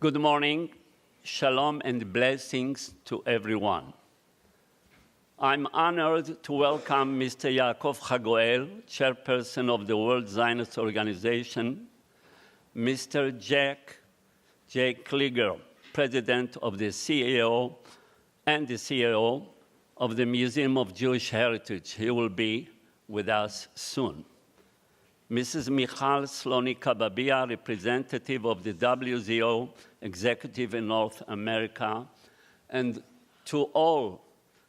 Good morning, shalom and blessings to everyone. I'm honored to welcome Mr. Yaakov Hagoel, chairperson of the World Zionist Organization, Mr. J. Kliger, president of the CEO and the CEO of the Museum of Jewish Heritage. He will be with us soon. Mrs. Michal Slawny Cababia, representative of the WZO executive in North America, and to all,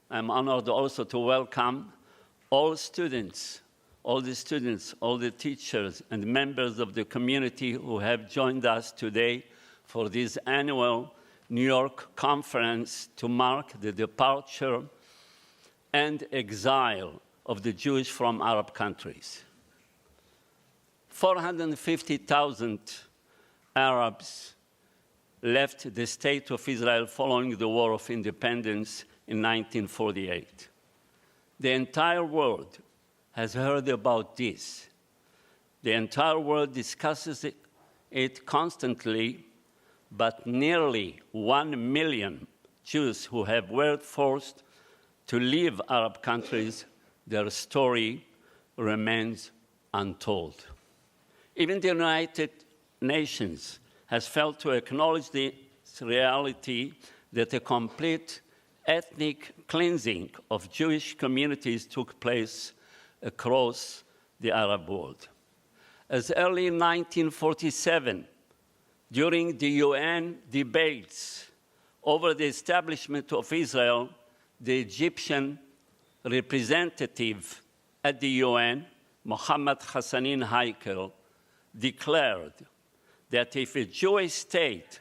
I'm honored also to welcome all students, all the teachers and members of the community who have joined us today for this annual New York conference to mark the departure and exile of the Jews from Arab countries. 450,000 Arabs left the state of Israel following the War of Independence in 1948. The entire world has heard about this. The entire world discusses it constantly, but nearly 1 million Jews who were forced to leave Arab countries, their story remains untold. Even the United Nations has failed to acknowledge the reality that a complete ethnic cleansing of Jewish communities took place across the Arab world. As early in 1947, during the UN debates over the establishment of Israel, the Egyptian representative at the UN, Mohammed Hassanin Haikel, declared that if a Jewish state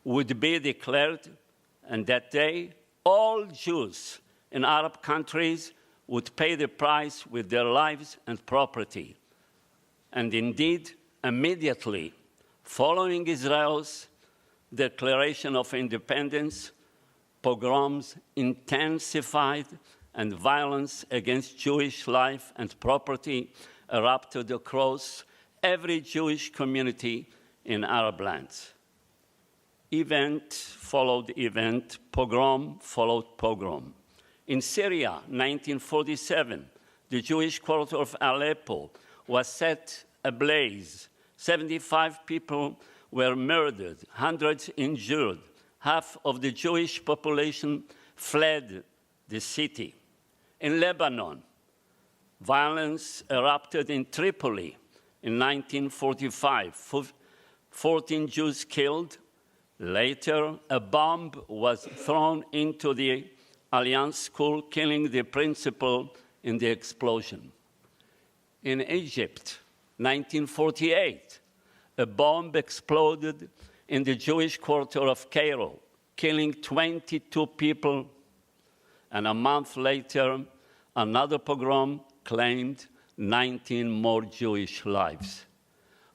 would be declared and that day all Jews in Arab countries would pay the price with their lives and property. And indeed, immediately following Israel's declaration of independence, pogroms intensified and violence against Jewish life and property erupted across every Jewish community in Arab lands. Event followed event, pogrom followed pogrom. In Syria, 1947, the Jewish quarter of Aleppo was set ablaze. 75 people were murdered, hundreds injured. Half of the Jewish population fled the city. In Lebanon, violence erupted in Tripoli in 1945. 14 Jews killed. Later, a bomb was thrown into the Alliance School, killing the principal in the explosion. In Egypt, 1948, a bomb exploded in the Jewish quarter of Cairo, killing 22 people. And a month later, another pogrom claimed 19 more Jewish lives.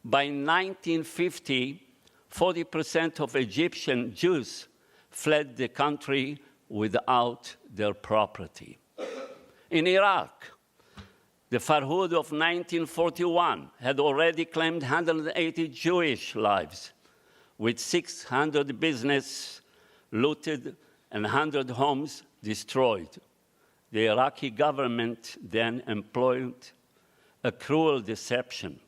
By 1950, 40% of Egyptian Jews fled the country without their property. In Iraq, the Farhud of 1941 had already claimed 180 Jewish lives, with 600 businesses looted and 100 homes destroyed. The Iraqi government then employed a cruel deception.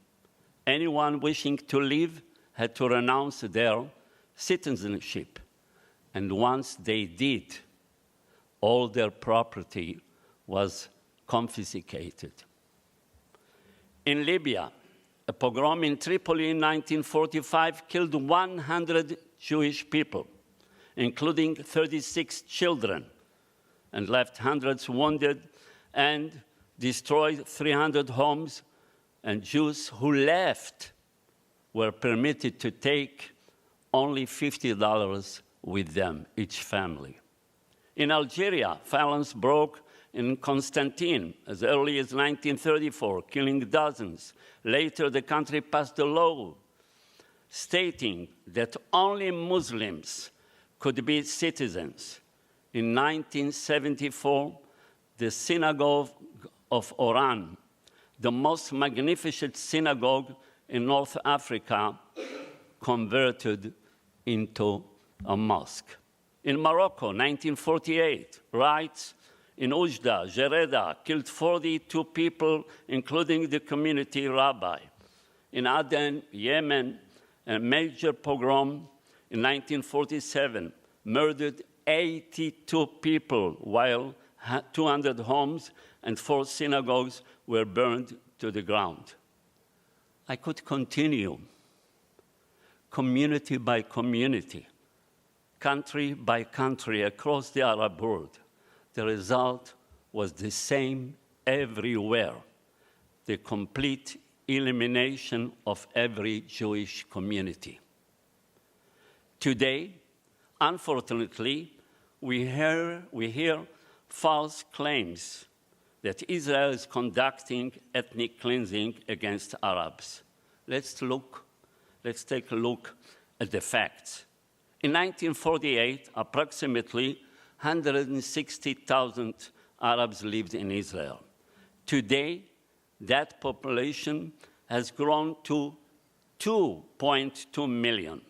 Anyone wishing to leave had to renounce their citizenship. And once they did, all their property was confiscated. In Libya, a pogrom in Tripoli in 1945 killed 100 Jewish people, including 36 children, and left hundreds wounded and destroyed 300 homes, and Jews who left were permitted to take only $50 with them, each family. In Algeria, violence broke in Constantine as early as 1934, killing dozens. Later, the country passed a law stating that only Muslims could be citizens. In 1974, the synagogue of Oran, the most magnificent synagogue in North Africa, converted into a mosque. In Morocco, 1948, riots in Oujda, Jereda, killed 42 people, including the community rabbi. In Aden, Yemen, a major pogrom in 1947 murdered 82 people, while 200 homes and 4 synagogues were burned to the ground. I could continue, community by community, country by country across the Arab world. The result was the same everywhere, the complete elimination of every Jewish community. Today, unfortunately, we hear false claims that Israel is conducting ethnic cleansing against Arabs. Let's take a look at the facts. In 1948, approximately 160,000 Arabs lived in Israel. Today, that population has grown to 2.2 million.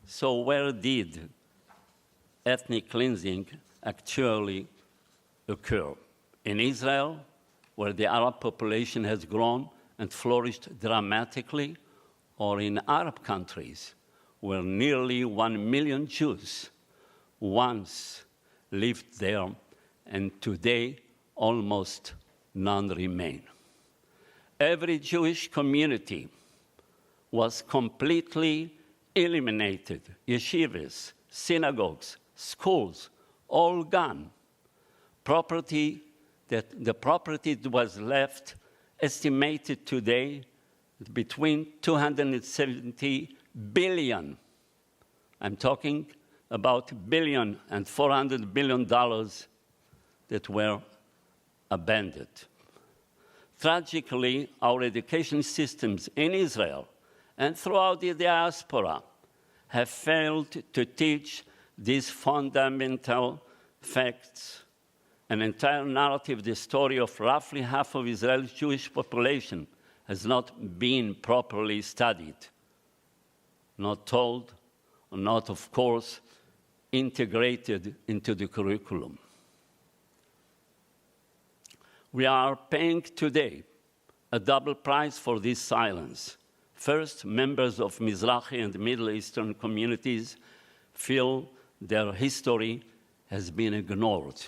So where did ethnic cleansing actually occur? In Israel, where the Arab population has grown and flourished dramatically, or in Arab countries, where nearly 1 million Jews once lived there, and today almost none remain. Every Jewish community was completely eliminated. Yeshivas, synagogues, schools, all gone. The property that was left, estimated today between 270 billion. I'm talking about billion and $400 billion that were abandoned. Tragically, our education systems in Israel and throughout the diaspora have failed to teach these fundamental facts. An entire narrative, the story of roughly half of Israel's Jewish population, has not been properly studied, not told, or not, of course, integrated into the curriculum. We are paying today a double price for this silence. First, members of Mizrahi and Middle Eastern communities feel their history has been ignored.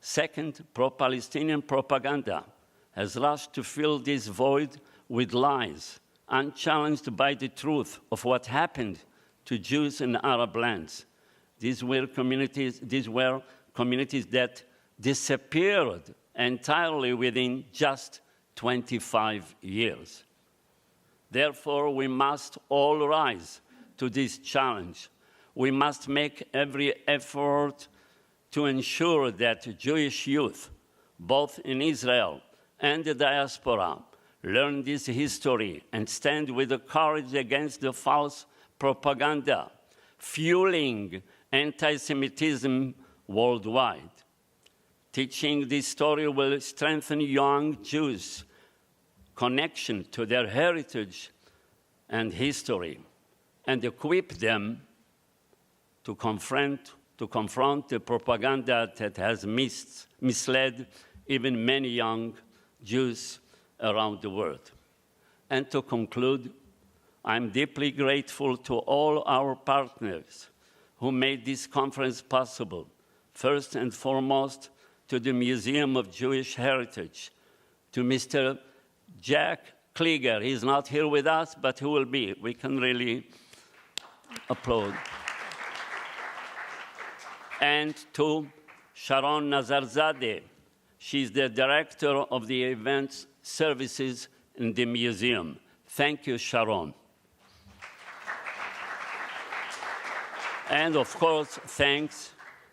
Second, pro-Palestinian propaganda has rushed to fill this void with lies, unchallenged by the truth of what happened to Jews in Arab lands. These were communities that disappeared entirely within just 25 years. Therefore, we must all rise to this challenge. We must make every effort to ensure that Jewish youth, both in Israel and the diaspora, learn this history and stand with the courage against the false propaganda fueling anti-Semitism worldwide. Teaching this story will strengthen young Jews' connection to their heritage and history and equip them to confront the propaganda that has misled even many young Jews around the world. And to conclude, I'm deeply grateful to all our partners who made this conference possible. First and foremost, to the Museum of Jewish Heritage, to Mr. Jack Kliger. He's not here with us, but he will be. We can really applaud. And to Sharon Nazarzadeh. She's the director of the events services in the museum. Thank you, Sharon. And of course,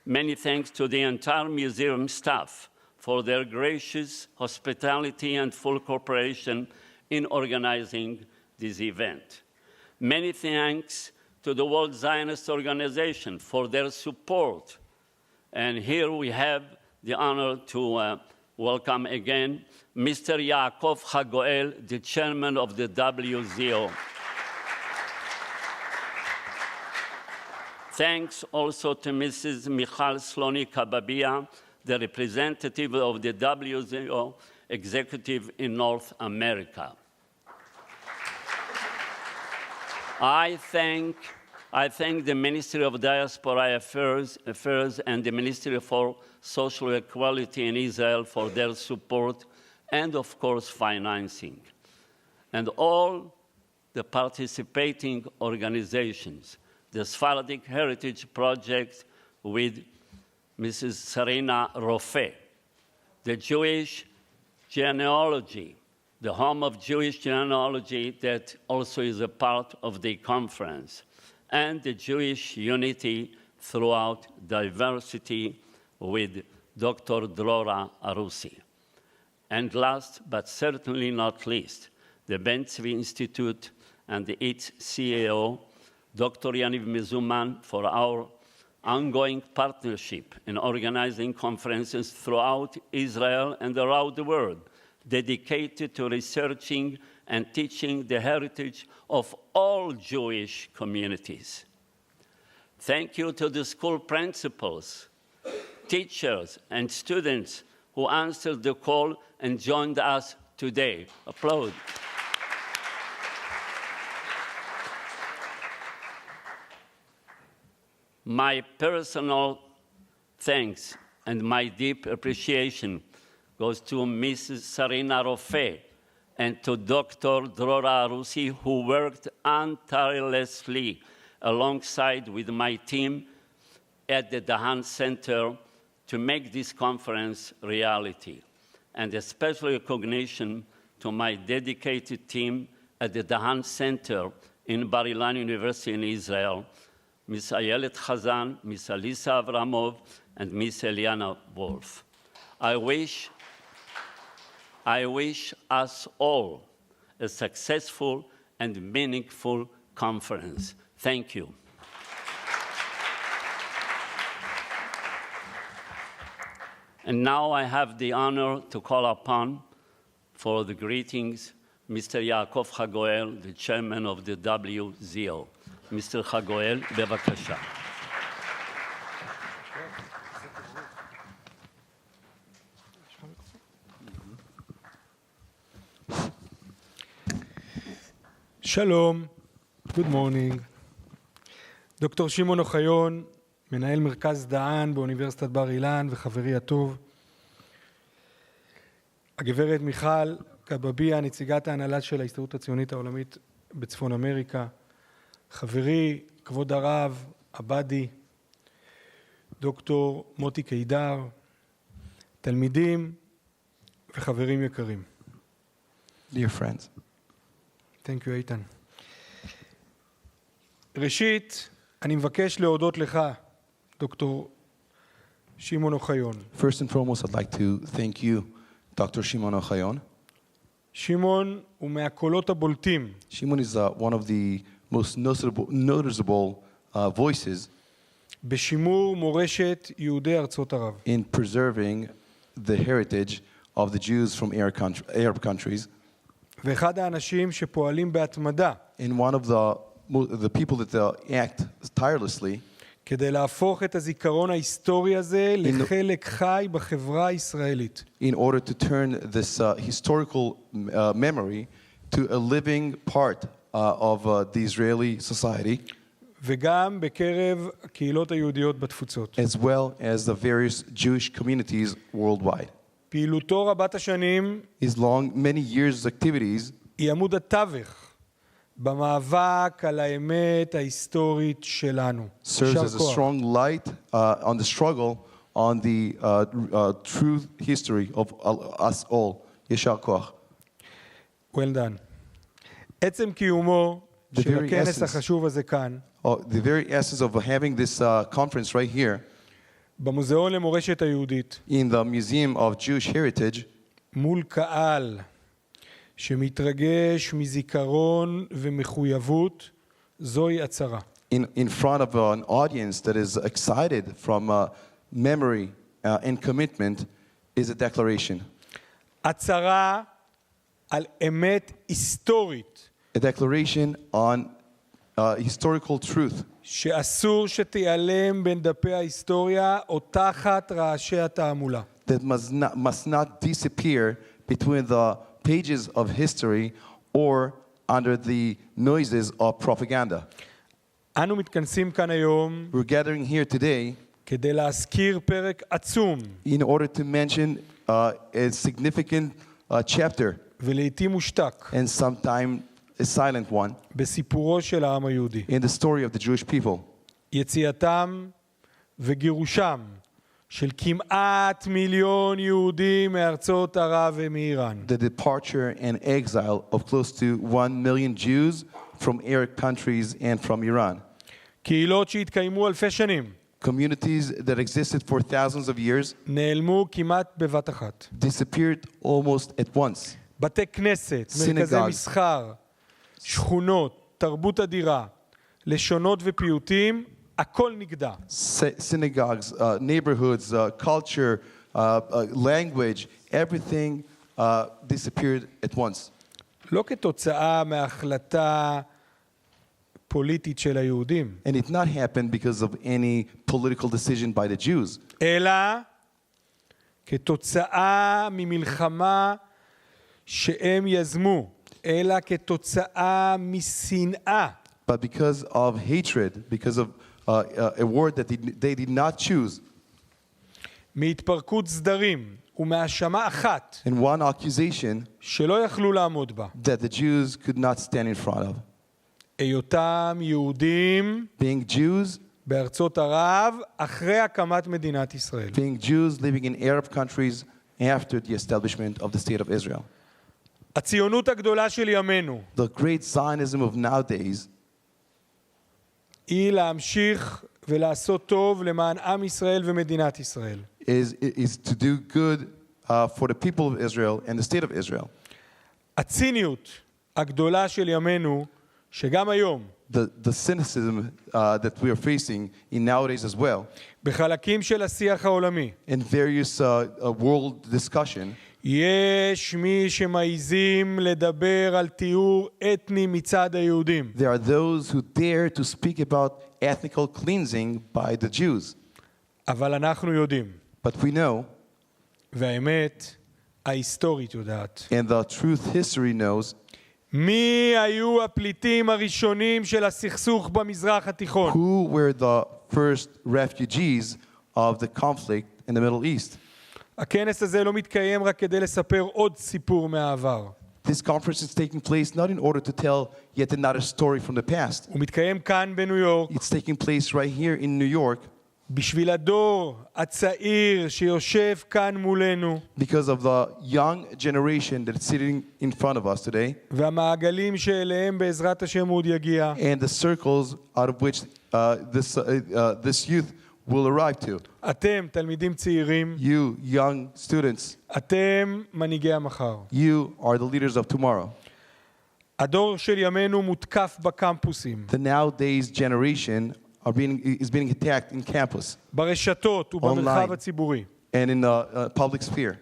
many thanks to the entire museum staff for their gracious hospitality and full cooperation in organizing this event. Many thanks to the World Zionist Organization for their support. And here we have the honor to welcome again Mr. Yaakov Hagoel, the chairman of the WZO. Thanks also to Mrs. Michal Slawny Cababia, the representative of the WZO executive in North America. I thank the Ministry of Diaspora Affairs and the Ministry for Social Equality in Israel for their support and, of course, financing. And all the participating organizations, the Sephardic Heritage Project with Mrs. Sarina Rofe, the Jewish Genealogy, the Home of Jewish Genealogy that also is a part of the conference, and the Jewish Unity Throughout Diversity with Dr. Drora Arusi. And last, but certainly not least, the Ben-Tzvi Institute and its CEO, Dr. Yaniv Mezuman, for our ongoing partnership in organizing conferences throughout Israel and around the world, dedicated to researching and teaching the heritage of all Jewish communities. Thank you to the school principals, teachers, and students who answered the call and joined us today. Applaud. My personal thanks and my deep appreciation goes to Mrs. Sarina Rofe and to Dr. Drora Arusi, who worked tirelessly alongside with my team at the Dahan Center to make this conference reality. And a special recognition to my dedicated team at the Dahan Center in Bar-Ilan University in Israel, Ms. Ayelet Chazan, Ms. Alisa Avramov, and Ms. Eliana Wolf. I wish us all a successful and meaningful conference. Thank you. And now I have the honor to call upon for the greetings Mr. Yaakov Hagoel, the chairman of the WZO. Mr. Hagoel, bevakasha. שלום, good morning. דוקטור שמעון אוחיון, מנהל מרכז דהאן באוניברסיטת בר אילן וחברי הטוב. הגברת מיכל קבביה, נציגת ההנהלה של ההסתדרות הציונית העולמית בצפון אמריקה. חברי, כבוד הרב, עבדי, דוקטור מוטי קידר, תלמידים וחברים יקרים. Dear friends. Thank you, איתן. ראשית, אני מבקש להודות לך, דוקטור שמעון אוחיון. First and foremost, I'd like to thank you, Dr. Shimon Ohayon. שמעון הוא מהקולות הבולטים. Shimon is one of the most noticeable voices בשימור מורשת יהודי ארצות ערב. in preserving the heritage of the Jews from Arab countries. ואחד האנשים שפועלים בהתמדה. And one of the people that act tirelessly כדי להפוך את הזיכרון ההיסטורי הזה לחלק חי בחברה הישראלית. in order to turn this historical memory to a living part of the Israeli society. וגם בקרב הקהילות היהודיות בתפוצות. As well as the various Jewish communities worldwide. פעילותו רבת השנים His many years activities היא עמוד התווך במאבק על האמת ההיסטורית שלנו. serves as a strong light on the struggle on the true history of us all. ישר כוח. Well done. עצם קיומו של הכנס החשוב הזה כאן, the very essence of having this conference right here במוזיאון למורשת היהודית, in the Museum of Jewish Heritage, מול קהל שמתרגש מזיכרון ומחויבות, זוהי הצהרה. in front of an audience that is excited from memory and commitment, is a declaration. הצהרה על אמת היסטורית. A declaration on historical truth שאסור שתיעלם בין דפי ההיסטוריה או תחת רעשי התעמולה. that must not disappear between the pages of history or under the noises of propaganda. אנו מתכנסים כאן היום We're gathering here today כדי להזכיר פרק עצום in order to mention a significant chapter ולעיתים מושתק and sometimes a silent one בסיפורו של העם היהודי. in the story of the Jewish people. יציאתם וגירושם של כמעט מיליון יהודים מארצות ערב ומאיראן. The departure and exile of close to 1 million Jews from Arab countries and from Iran. קהילות שהתקיימו אלפי שנים Communities that existed for thousands of years נעלמו כמעט בבת אחת. disappeared almost at once. בתי כנסת, מרכזי מסחר, שכונות, תרבות אדירה, לשונות ופיוטים, הכל נגדע. Synagogues, neighborhoods, culture, language, everything disappeared at once. לא כתוצאה מהחלטה פוליטית של היהודים, And it not happened because of any political decision by the Jews, אלא כתוצאה ממלחמה שהם יזמו, אלא כתוצאה משנאה. but because of hatred, because of a word that they did not choose, מהתפרקות סדרים ומהאשמה אחת and one accusation שלא יכלו לעמוד בה. that the Jews could not stand in front of. היותם יהודים Being Jews, בארצות ערב אחרי הקמת מדינת ישראל. being Jews living in Arab countries after the establishment of the state of Israel. הציונות הגדולה של ימינו The great Zionism of nowadays היא להמשיך ולעשות טוב למען עם ישראל ומדינת ישראל. is to do good for the people of Israel and the state of Israel. הציניות הגדולה של ימינו, שגם היום, The cynicism that we are facing in nowadays as well, בחלקים של השיח העולמי, in various world discussion, יש מי שמעיזים לדבר על טיהור אתני מצד היהודים. there are those who dare to speak about ethnical cleansing by the Jews. אבל אנחנו יודעים, But we know, והאמת ההיסטורית יודעת, and the truth history knows, מי היו הפליטים הראשונים של הסכסוך במזרח התיכון. who were the first refugees of the conflict in the Middle East. הכנס הזה לא מתקיים רק כדי לספר עוד סיפור מהעבר. This conference is taking place not in order to tell yet another story from the past. הוא מתקיים כאן בניו יורק, It's taking place right here in New York בשביל הדור הצעיר שיושב כאן מולנו, because of the young generation that is sitting in front of us today והמעגלים שאליהם בעזרת השם הוא עוד יגיע. and the circles out of which this youth will arrive to. אתם תלמידים צעירים, You young students, אתם מנהיגי המחר. you are the leaders of tomorrow. הדור של ימינו מותקף בקמפוסים, The nowadays generation is being attacked in campus ברשתות ובמרחב Online. הציבורי. and in the public sphere.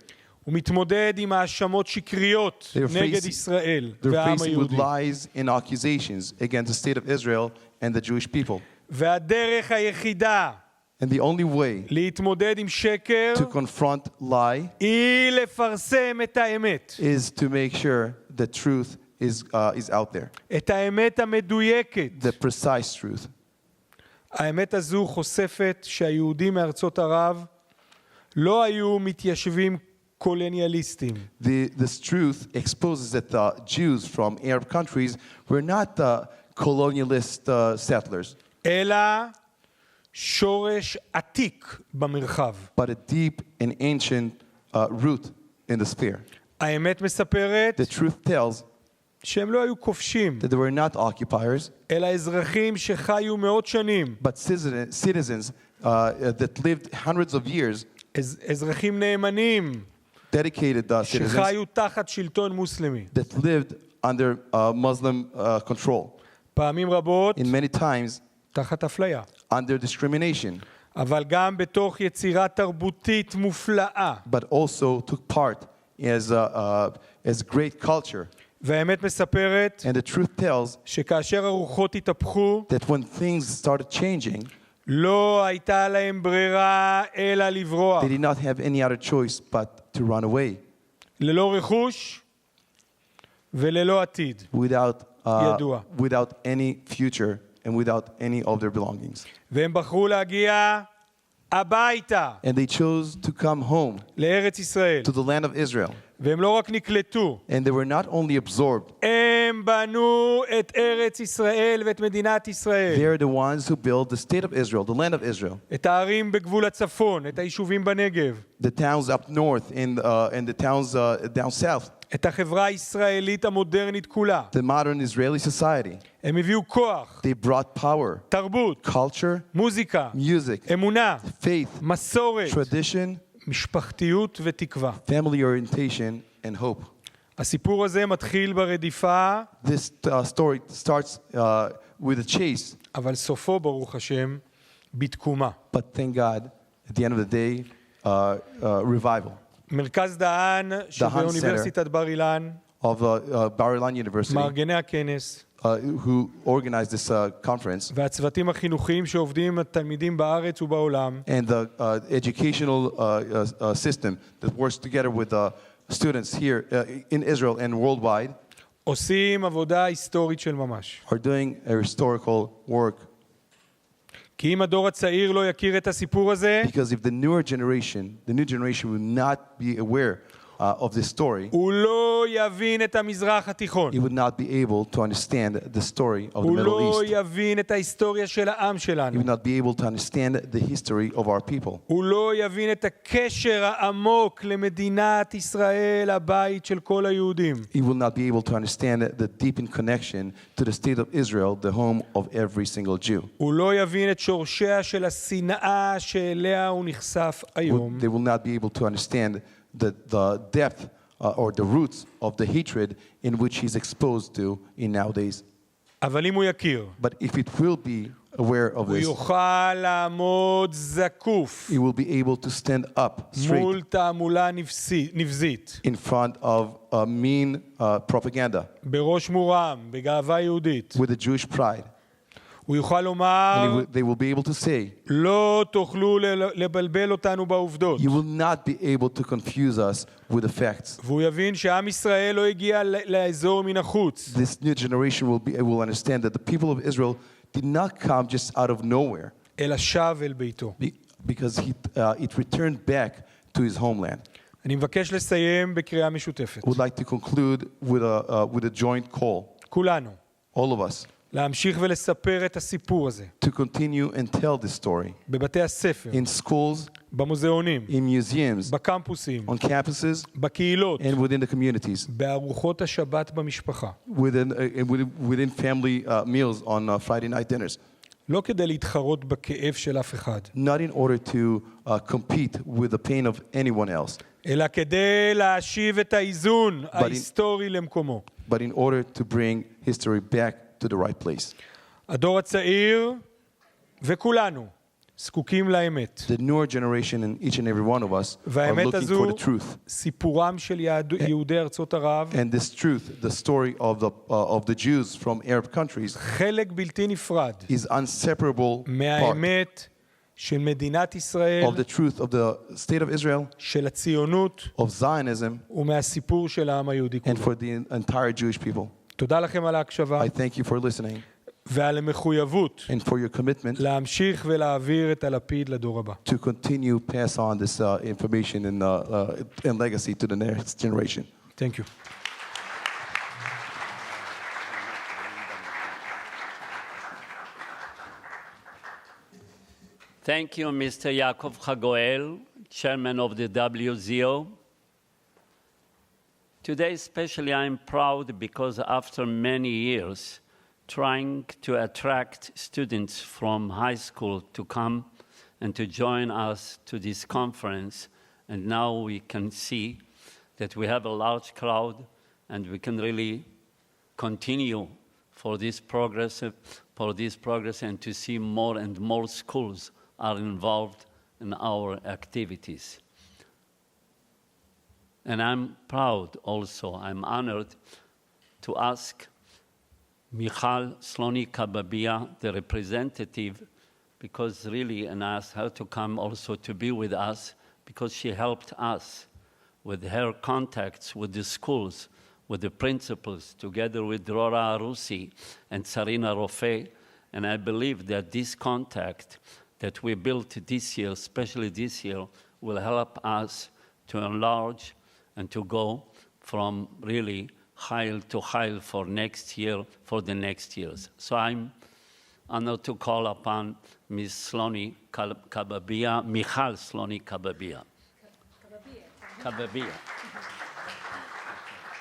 הוא מתמודד עם האשמות שקריות נגד ישראל They're והעם facing with היהודי. lies and accusations against the state of Israel and the Jewish people. והדרך היחידה And the only way להתמודד עם שקר to confront lie היא לפרסם את האמת. is to make sure the truth is out there, את האמת המדויקת. the precise truth. האמת הזו חושפת שהיהודים מארצות ערב לא היו מתיישבים קולוניאליסטים. This truth exposes that the Jews from Arab countries were not the colonialist settlers, אלא שורש עתיק במרחב. but a deep and ancient root in the sphere. האמת מספרת The truth tells שהם לא היו כובשים, that they were not occupiers, אלא אזרחים שחיו מאות שנים. but citizens that lived hundreds of years, אזרחים נאמנים dedicated citizens שחיו תחת שלטון מוסלמי. that lived under Muslim control, פעמים רבות in many times תחת אפליה. under discrimination, אבל גם בתוך יצירה תרבותית מופלאה. but also took part as great culture. והאמת מספרת And the truth tells שכאשר הרוחות התהפכו, that when things started changing, לא הייתה להם ברירה אלא לברוח. they did not have any other choice but to run away ללא רכוש וללא עתיד. ידוע. without any future and without any of their belongings. והם בחרו להגיע הביתה, And they chose to come home לארץ ישראל. to the land of Israel. והם לא רק נקלטו, And they were not only absorbed, הם בנו את ארץ ישראל ואת מדינת ישראל. they are the ones who built the state of Israel, the land of Israel. את הערים בגבול הצפון, את היישובים בנגב. The towns up north and the towns down south. את החברה הישראלית המודרנית כולה. The modern Israeli society. הם הביאו כוח, They brought power, תרבות, culture, מוזיקה, music, אמונה, faith, מסורת, tradition, משפחתיות ותקווה. family orientation, and hope. הסיפור הזה מתחיל ברדיפה, This story starts with a chase, אבל סופו, ברוך השם, בתקומה. but thank God, at the end of the day, revival. מרכז דהאן שבאוניברסיטת בר-אילן, of Bar-Ilan University, מארגני הכנס, who organized this conference, והצוותים החינוכיים שעובדים עם התלמידים בארץ ובעולם, and the educational system that works together with students here in Israel and worldwide, עושים עבודה היסטורית של ממש. are doing a historical work. כי אם הדור הצעיר לא יכיר את הסיפור הזה, Because if the new generation will not be aware of this story, הוא לא יבין את המזרח התיכון. he would not be able to understand the story of the הוא Middle לא East. יבין את ההיסטוריה של העם He שלנו. would not be able to understand the history of our people. הוא לא יבין את הקשר העמוק למדינת ישראל, הבית של כל היהודים. He will not be able to understand the deepened connection to the state of Israel, the home of every single Jew. הוא לא יבין את שורשיה של השנאה שאליה הוא נחשף היום. They will not be able to understand the depth or the roots of the hatred in which he's exposed to in nowadays. אבל אם הוא יכיר, But if it will be aware of הוא this, יוכל לעמוד זקוף he will be able to stand up מול straight תעמולה נבזית, in front of mean propaganda בראש מורם, בגאווה יהודית. with a Jewish pride. הוא יוכל לומר, And they will be able to say, לא תוכלו לבלבל אותנו בעובדות. you will not be able to confuse us with the facts. והוא יבין שעם ישראל לא הגיע לאזור מן החוץ. This new generation will understand that the people of Israel did not come just out of nowhere, אלא שב אל ביתו. because it returned back to his homeland. אני מבקש לסיים בקריאה משותפת. I would like to conclude with a joint call, כולנו, all of us, להמשיך ולספר את הסיפור הזה. to continue and tell this story בבתי הספר, in schools, במוזיאונים, in museums, בקמפוסים, on campuses, בקהילות, and within the communities, בארוחות השבת במשפחה. within family meals on Friday night dinners. לא כדי להתחרות בכאב של אף אחד, Not in order to compete with the pain of anyone else, אלא כדי להשיב את האיזון ההיסטורי למקומו. but in order to bring history back to the right place. הדור הצעיר וכולנו זקוקים לאמת. The newer generation and each and every one of us are והאמת looking הזו, for the truth. סיפורם של יהודי ארצות ערב, And this truth, the story of the Jews from Arab countries, חלק בלתי נפרד is inseparable part מהאמת של מדינת ישראל, of the truth of the state of Israel, של הציונות of Zionism, ומהסיפור של העם היהודי and כולו. for the entire Jewish people. תודה לכם על ההקשבה I thank you for listening ועל המחויבות and for your commitment להמשיך ולהעביר את הלפיד לדור הבא. to continue pass on this information and legacy to the next generation. Thank you. Thank you, Mr. Yaakov Chagoel, Chairman of the WZO. Today especially I'm proud because after many years trying to attract students from high school to come and to join us to this conference, and now we can see that we have a large crowd and we can really continue for this progress and to see more and more schools are involved in our activities. And I'm proud also, I'm honored to ask Michal, Slawny, Cababia, the representative, because really, and I asked her to come also to be with us, because she helped us with her contacts with the schools, with the principals, together with Drora Arusi and Sarina Rofe. And I believe that this contact that we built this year, especially this year, will help us to enlarge and to go from really Chayil to Chayil for next year, for the next years. So I'm honored to call upon Ms. Slawny Cababia, Michal Slawny Cababia. Cababia.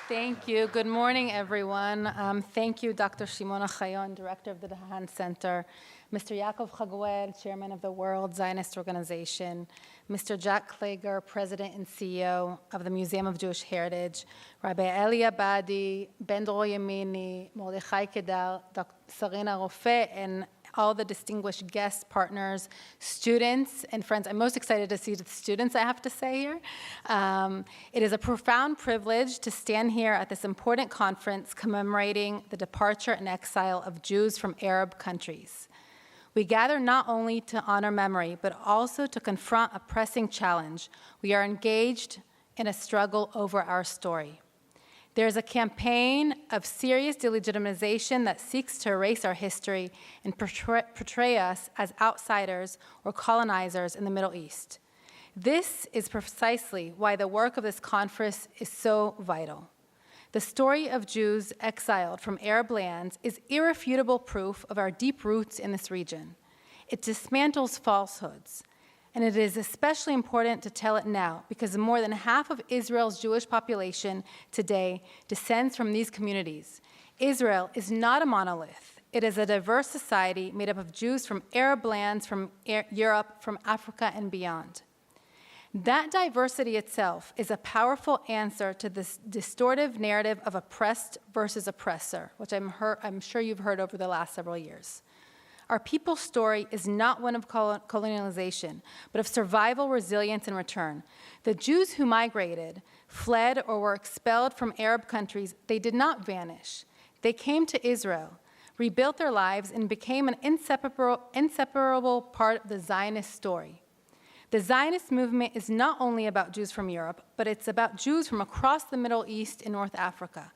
Thank you. Good morning, everyone. Thank you, Dr. Shimon Ohayon, Director of the Dahan Center, Mr. Yaakov Chaguel, Chairman of the World Zionist Organization, Mr. Jack Kliger, President and CEO of the Museum of Jewish Heritage, Rabbi Elie Abadie, Ben-Dror Yemini, Mordechai Kedar, Dr. Sarina Rofe, and all the distinguished guests, partners, students, and friends. I'm most excited to see the students, I have to say here. It is a profound privilege to stand here at this important conference commemorating the departure and exile of Jews from Arab countries. We gather not only to honor memory, but also to confront a pressing challenge. We are engaged in a struggle over our story. There's a campaign of serious delegitimization that seeks to erase our history and portray us as outsiders or colonizers in the Middle East. This is precisely why the work of this conference is so vital. The story of Jews exiled from Arab lands is irrefutable proof of our deep roots in this region. It dismantles falsehoods. And it is especially important to tell it now because more than half of Israel's Jewish population today descends from these communities. Israel is not a monolith. It is a diverse society made up of Jews from Arab lands, from Europe, from Africa, and beyond. That diversity itself is a powerful answer to this distortive narrative of oppressed versus oppressor, which I'm sure you've heard over the last several years. Our people's story is not one of colonialization, but of survival, resilience, and return. The Jews who migrated, fled, or were expelled from Arab countries, they did not vanish. They came to Israel, rebuilt their lives, and became an inseparable part of the Zionist story. The Zionist movement is not only about Jews from Europe, but it's about Jews from across the Middle East and North Africa.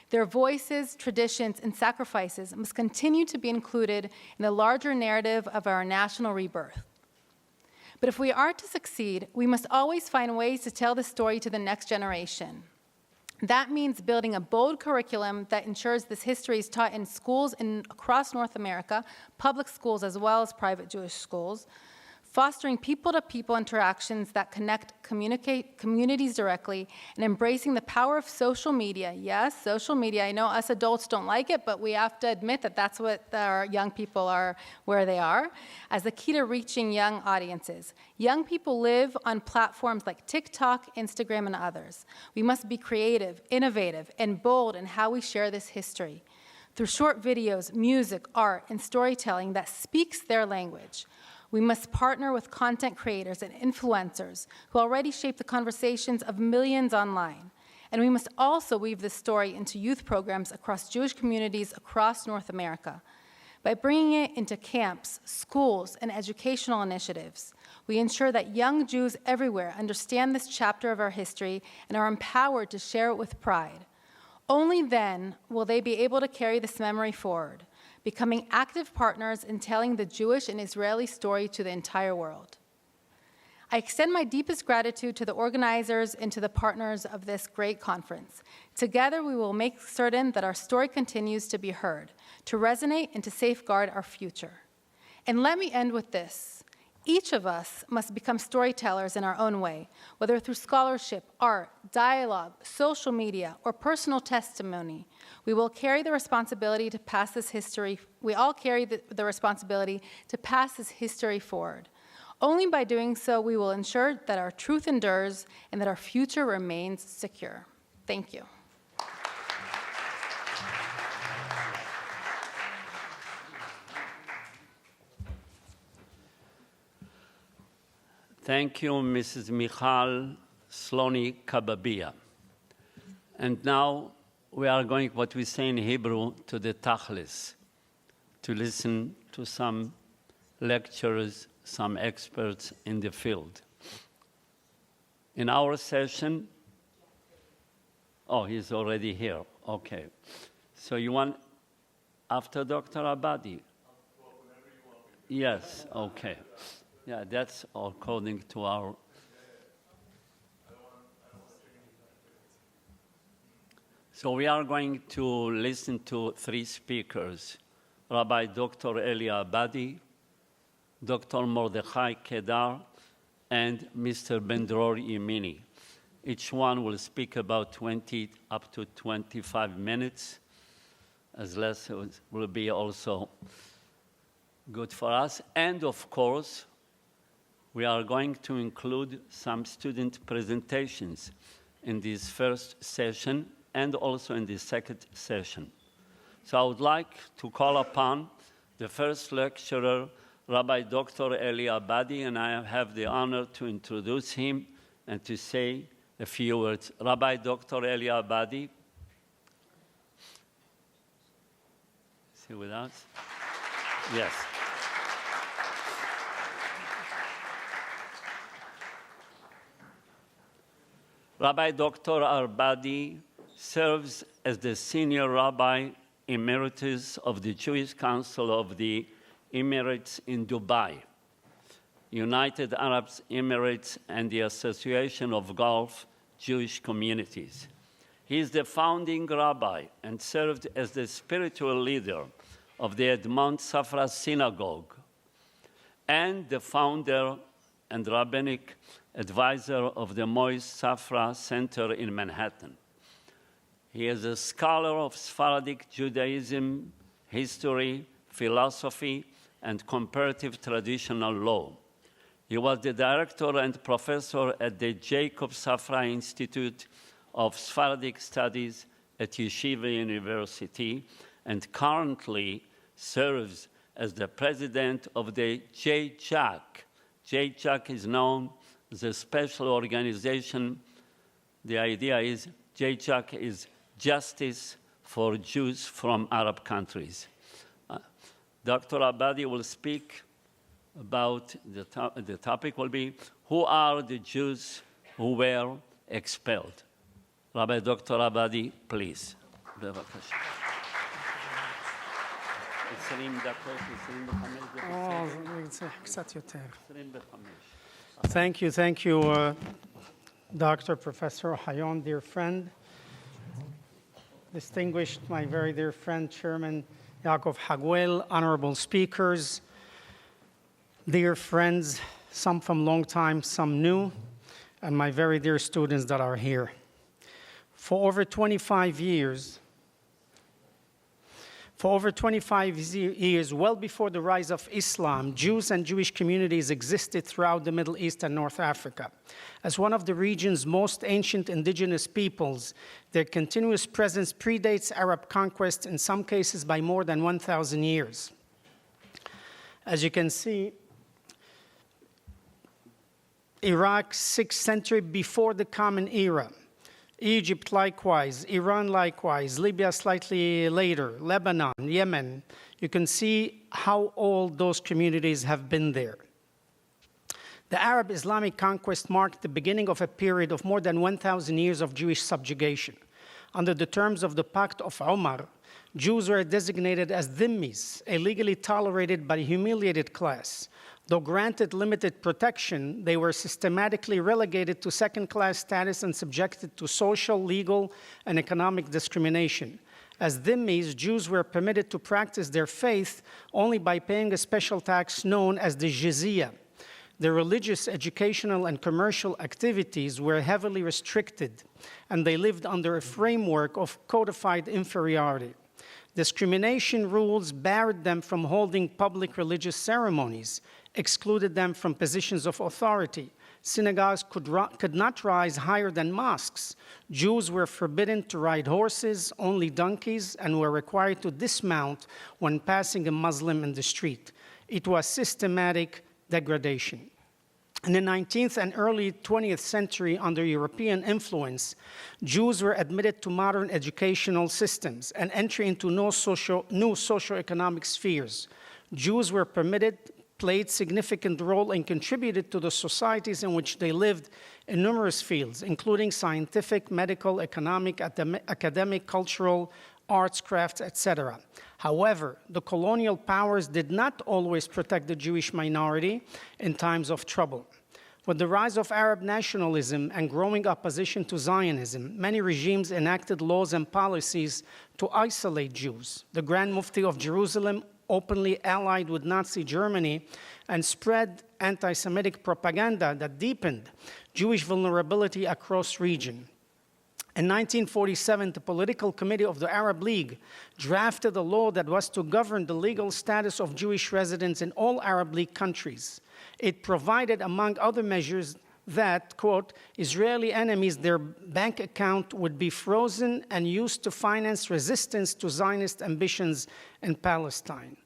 Their voices, traditions, and sacrifices must continue to be included in the larger narrative of our national rebirth. But if we are to succeed, we must always find ways to tell the story to the next generation. That means building a bold curriculum that ensures this history is taught in schools across North America, public schools as well as private Jewish schools, fostering people-to-people interactions that communicate communities directly, and embracing the power of social media. Yes, social media. I know us adults don't like it, but we have to admit that that's what our young people are, where they are, as the key to reaching young audiences. Young people live on platforms like TikTok, Instagram, and others. We must be creative, innovative, and bold in how we share this history. Through short videos, music, art, and storytelling that speaks their language. We must partner with content creators and influencers who already shape the conversations of millions online. And we must also weave this story into youth programs across Jewish communities across North America. By bringing it into camps, schools, and educational initiatives, we ensure that young Jews everywhere understand this chapter of our history and are empowered to share it with pride. Only then will they be able to carry this memory forward, becoming active partners in telling the Jewish and Israeli story to the entire world. I extend my deepest gratitude to the organizers and to the partners of this great conference. Together, we will make certain that our story continues to be heard, to resonate, and to safeguard our future. And let me end with this. Each of us must become storytellers in our own way, whether through scholarship, art, dialogue, social media, or personal testimony. We will carry the responsibility to pass this history. We all carry the responsibility to pass this history forward. Only by doing so, we will ensure that our truth endures and that our future remains secure. Thank you. Thank you, Mrs. Michal Slawny Cababia. And now we are going, what we say in Hebrew, to the Tachlis, to listen to some lecturers, some experts in the field. In our session, oh, he's already here. Okay. So you want, after Dr. Abadie? Yes, okay. Yeah, that's according to our... So we are going to listen to three speakers, Rabbi Dr. Elie Abadie, Dr. Mordechai Kedar, and Mr. Ben-Dror Yemini. Each one will speak about 20 up to 25 minutes, as less will be also good for us. And of course, we are going to include some student presentations in this first session and also in the second session. So I would like to call upon the first lecturer, Rabbi Dr. Elie Abadie, and I have the honor to introduce him and to say a few words. Rabbi Dr. Elie Abadie. Is he with us? Yes. Rabbi Dr. Abadie serves as the senior rabbi emeritus of the Jewish Council of the Emirates in Dubai, United Arab Emirates, and the Association of Gulf Jewish Communities. He is the founding rabbi and served as the spiritual leader of the Edmond Safra synagogue and the founder and rabbinic advisor of the Moise Safra Center in Manhattan. He is a scholar of Sephardic Judaism, history, philosophy, and comparative traditional law. He was the director and professor at the Jacob Safra Institute of Sephardic Studies at Yeshiva University and currently serves as the president of the JJAC. JJAC is known as a special organization. The idea is JJAC is Justice for Jews from Arab countries. Dr. Abadie will speak about, the topic will be, who are the Jews who were expelled? Rabbi Dr. Abadie, please. Thank you, Dr. Professor Ohayon, dear friend. Distinguished, my very dear friend, Chairman Yaakov Haguel, honorable speakers, dear friends, some from long time, some new, and my very dear students that are here. For over 25 years, well before the rise of Islam, Jews and Jewish communities existed throughout the Middle East and North Africa. As one of the region's most ancient indigenous peoples, their continuous presence predates Arab conquest, in some cases by more than 1,000 years. As you can see, Iraq, 6th century before the Common Era. Egypt likewise, Iran likewise, Libya slightly later, Lebanon, Yemen. You can see how old those communities have been there. The Arab Islamic conquest marked the beginning of a period of more than 1,000 years of Jewish subjugation. Under the terms of the Pact of Omar, Jews were designated as dhimmis, a legally tolerated but humiliated class. Though granted limited protection, they were systematically relegated to second-class status and subjected to social, legal, and economic discrimination. As dhimmis, Jews were permitted to practice their faith only by paying a special tax known as the jizya. Their religious, educational, and commercial activities were heavily restricted, and they lived under a framework of codified inferiority. Discrimination rules barred them from holding public religious ceremonies, excluded them from positions of authority. Synagogues could not rise higher than mosques. Jews were forbidden to ride horses, only donkeys, and were required to dismount when passing a Muslim in the street. It was systematic degradation. In the 19th and early 20th century, under European influence, Jews were admitted to modern educational systems and entry into new socio-economic spheres. Jews were permitted, played significant role, and contributed to the societies in which they lived in numerous fields, including scientific, medical, economic, academic, cultural, arts, crafts, etc. However, the colonial powers did not always protect the Jewish minority in times of trouble. With the rise of Arab nationalism and growing opposition to Zionism, many regimes enacted laws and policies to isolate Jews. The Grand Mufti of Jerusalem openly allied with Nazi Germany and spread anti-Semitic propaganda that deepened Jewish vulnerability across region. In 1947, the Political Committee of the Arab League drafted a law that was to govern the legal status of Jewish residents in all Arab League countries. It provided, among other measures, that, quote, Israeli enemies, their bank account would be frozen and used to finance resistance to Zionist ambitions in Palestine.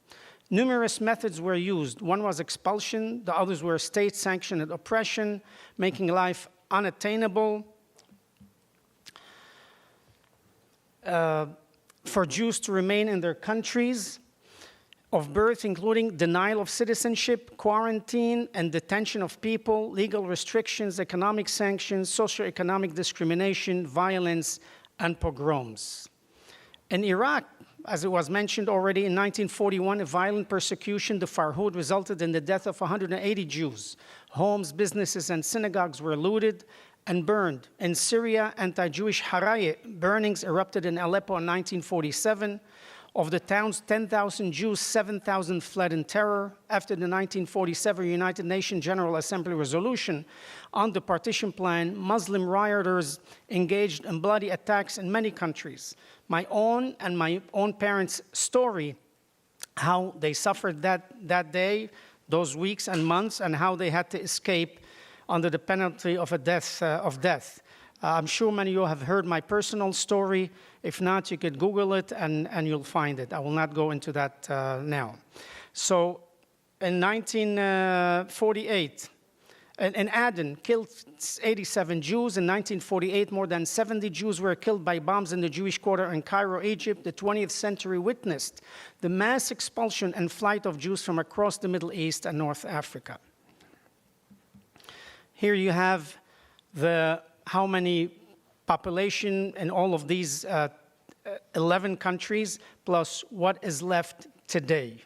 Numerous methods were used. One was expulsion, the others were state-sanctioned oppression, making life unattainable for Jews to remain in their countries of birth, including denial of citizenship, quarantine and detention of people, legal restrictions, economic sanctions, socioeconomic discrimination, violence, and pogroms. In Iraq, as it was mentioned already, in 1941, a violent persecution, the Farhud, resulted in the death of 180 Jews. Homes, businesses, and synagogues were looted and burned. In Syria, anti-Jewish Haraya burnings erupted in Aleppo in 1947. Of the town's 10,000 Jews, 7,000 fled in terror. After the 1947 United Nations General Assembly resolution on the partition plan, Muslim rioters engaged in bloody attacks in many countries. My own parents' story, how they suffered that day, those weeks and months, and how they had to escape under the penalty of death. I'm sure many of you have heard my personal story. If not, you could Google it and you'll find it. I will not go into that now. So in 1948, in Aden, killed 87 Jews. In 1948, more than 70 Jews were killed by bombs in the Jewish quarter in Cairo, Egypt. The 20th century witnessed the mass expulsion and flight of Jews from across the Middle East and North Africa. Here you have how many population in all of these 11 countries, plus what is left today.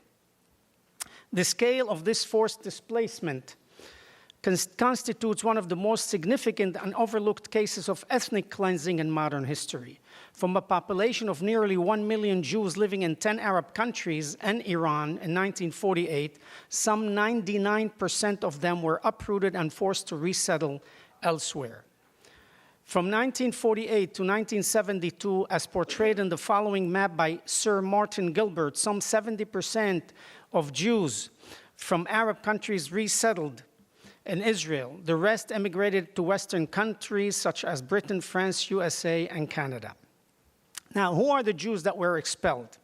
The scale of this forced displacement constitutes one of the most significant and overlooked cases of ethnic cleansing in modern history. From a population of nearly 1 million Jews living in 10 Arab countries and Iran in 1948, some 99% of them were uprooted and forced to resettle elsewhere. From 1948 to 1972, as portrayed in the following map by Sir Martin Gilbert, some 70% of Jews from Arab countries resettled in Israel. The rest emigrated to Western countries such as Britain, France, USA, and Canada. Now, who are the Jews that were expelled?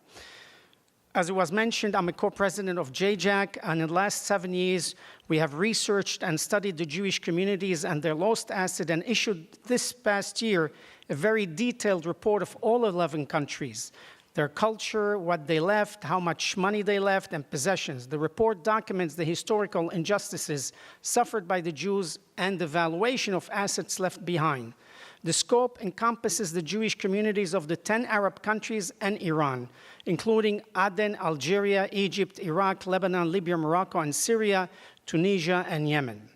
As it was mentioned, I'm a co-president of JJAC, and in the last 7 years, we have researched and studied the Jewish communities and their lost assets, and issued this past year a very detailed report of all 11 countries, their culture, what they left, how much money they left, and possessions. The report documents the historical injustices suffered by the Jews and the valuation of assets left behind. The scope encompasses the Jewish communities of the 10 Arab countries and Iran, including Aden, Algeria, Egypt, Iraq, Lebanon, Libya, Morocco, and Syria, Tunisia, and Yemen.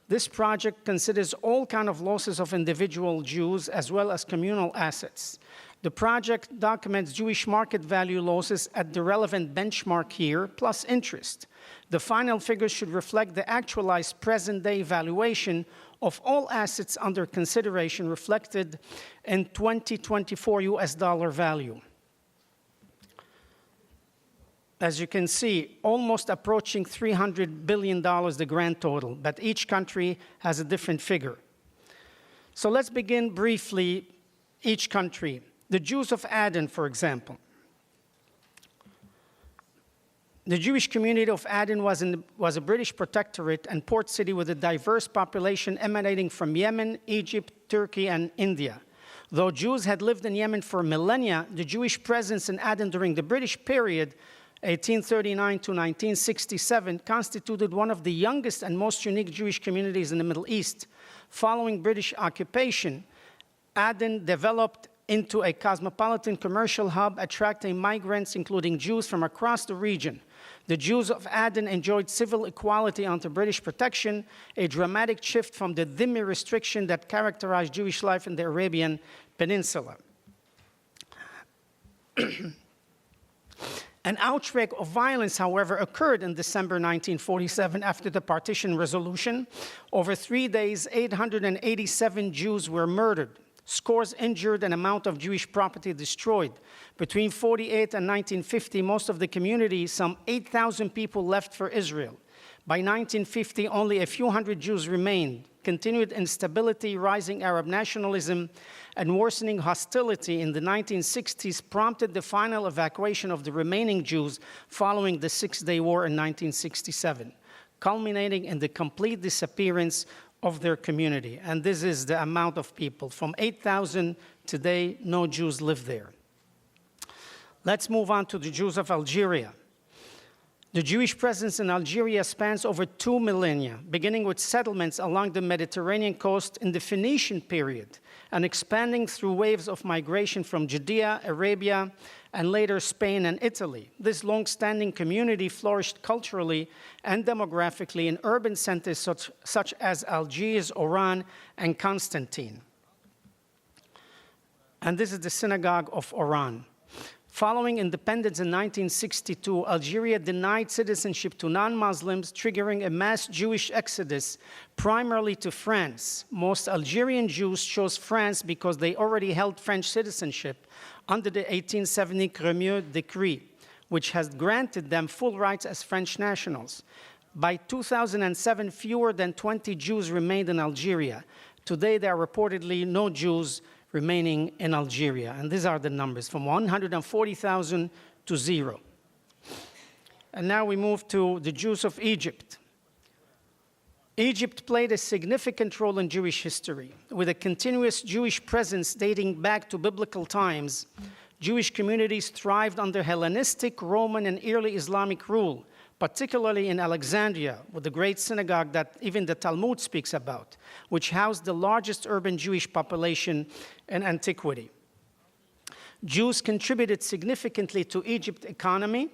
This project considers all kinds of losses of individual Jews as well as communal assets. The project documents Jewish market value losses at the relevant benchmark here, plus interest. The final figures should reflect the actualized present-day valuation of all assets under consideration reflected in 2024 US dollar value. As you can see, almost approaching $300 billion, the grand total, but each country has a different figure. So let's begin briefly each country. The Jews of Aden, for example. The Jewish community of Aden was a British protectorate and port city with a diverse population emanating from Yemen, Egypt, Turkey, and India. Though Jews had lived in Yemen for millennia, the Jewish presence in Aden during the British period, 1839 to 1967, constituted one of the youngest and most unique Jewish communities in the Middle East. Following British occupation, Aden developed into a cosmopolitan commercial hub, attracting migrants, including Jews from across the region. The Jews of Aden enjoyed civil equality under British protection, a dramatic shift from the dhimmi restriction that characterized Jewish life in the Arabian Peninsula. An outbreak of violence, however, occurred in December 1947 after the partition resolution. Over 3 days, 887 Jews were murdered, scores injured, and amount of Jewish property destroyed. Between 1948 and 1950, most of the community, some 8,000 people, left for Israel. By 1950, only a few hundred Jews remained. Continued instability, rising Arab nationalism, and worsening hostility in the 1960s prompted the final evacuation of the remaining Jews following the Six-Day War in 1967, culminating in the complete disappearance of their community. And this is the amount of people. From 8,000 today, no Jews live there. Let's move on to the Jews of Algeria. The Jewish presence in Algeria spans over 2 millennia, beginning with settlements along the Mediterranean coast in the Phoenician period and expanding through waves of migration from Judea, Arabia, and later Spain and Italy. This long-standing community flourished culturally and demographically in urban centers such as Algiers, Oran, and Constantine. And this is the synagogue of Oran. Following independence in 1962, Algeria denied citizenship to non-Muslims, triggering a mass Jewish exodus, primarily to France. Most Algerian Jews chose France because they already held French citizenship under the 1870 Crémieux Decree, which has granted them full rights as French nationals. By 2007, fewer than 20 Jews remained in Algeria. Today, there are reportedly no Jews remaining in Algeria. And these are the numbers, from 140,000 to 0. And now we move to the Jews of Egypt. Egypt played a significant role in Jewish history. With a continuous Jewish presence dating back to biblical times, Jewish communities thrived under Hellenistic, Roman, and early Islamic rule, particularly in Alexandria, with the great synagogue that even the Talmud speaks about, which housed the largest urban Jewish population in antiquity. Jews contributed significantly to Egypt's economy,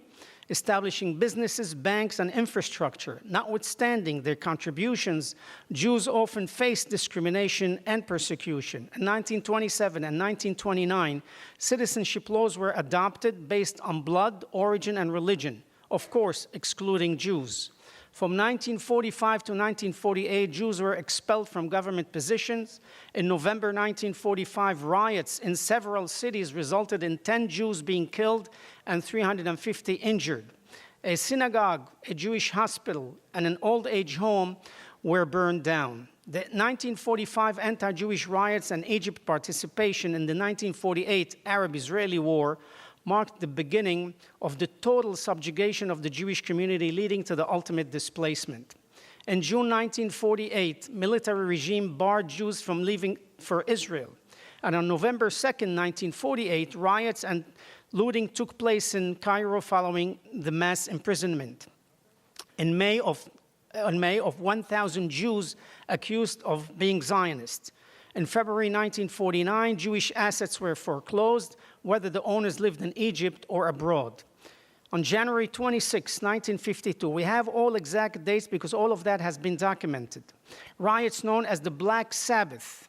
establishing businesses, banks, and infrastructure. Notwithstanding their contributions, Jews often faced discrimination and persecution. In 1927 and 1929, citizenship laws were adopted based on blood, origin, and religion, of course, excluding Jews. From 1945 to 1948, Jews were expelled from government positions. In November 1945, riots in several cities resulted in 10 Jews being killed and 350 injured. A synagogue, a Jewish hospital, and an old-age home were burned down. The 1945 anti-Jewish riots and Egypt's participation in the 1948 Arab-Israeli War marked the beginning of the total subjugation of the Jewish community, leading to the ultimate displacement. In June 1948, military regime barred Jews from leaving for Israel. And on November 2nd, 1948, riots and looting took place in Cairo following the mass imprisonment. In May of 1,000 Jews accused of being Zionists. In February 1949, Jewish assets were foreclosed, whether the owners lived in Egypt or abroad. On January 26, 1952, we have all exact dates because all of that has been documented. Riots known as the Black Sabbath,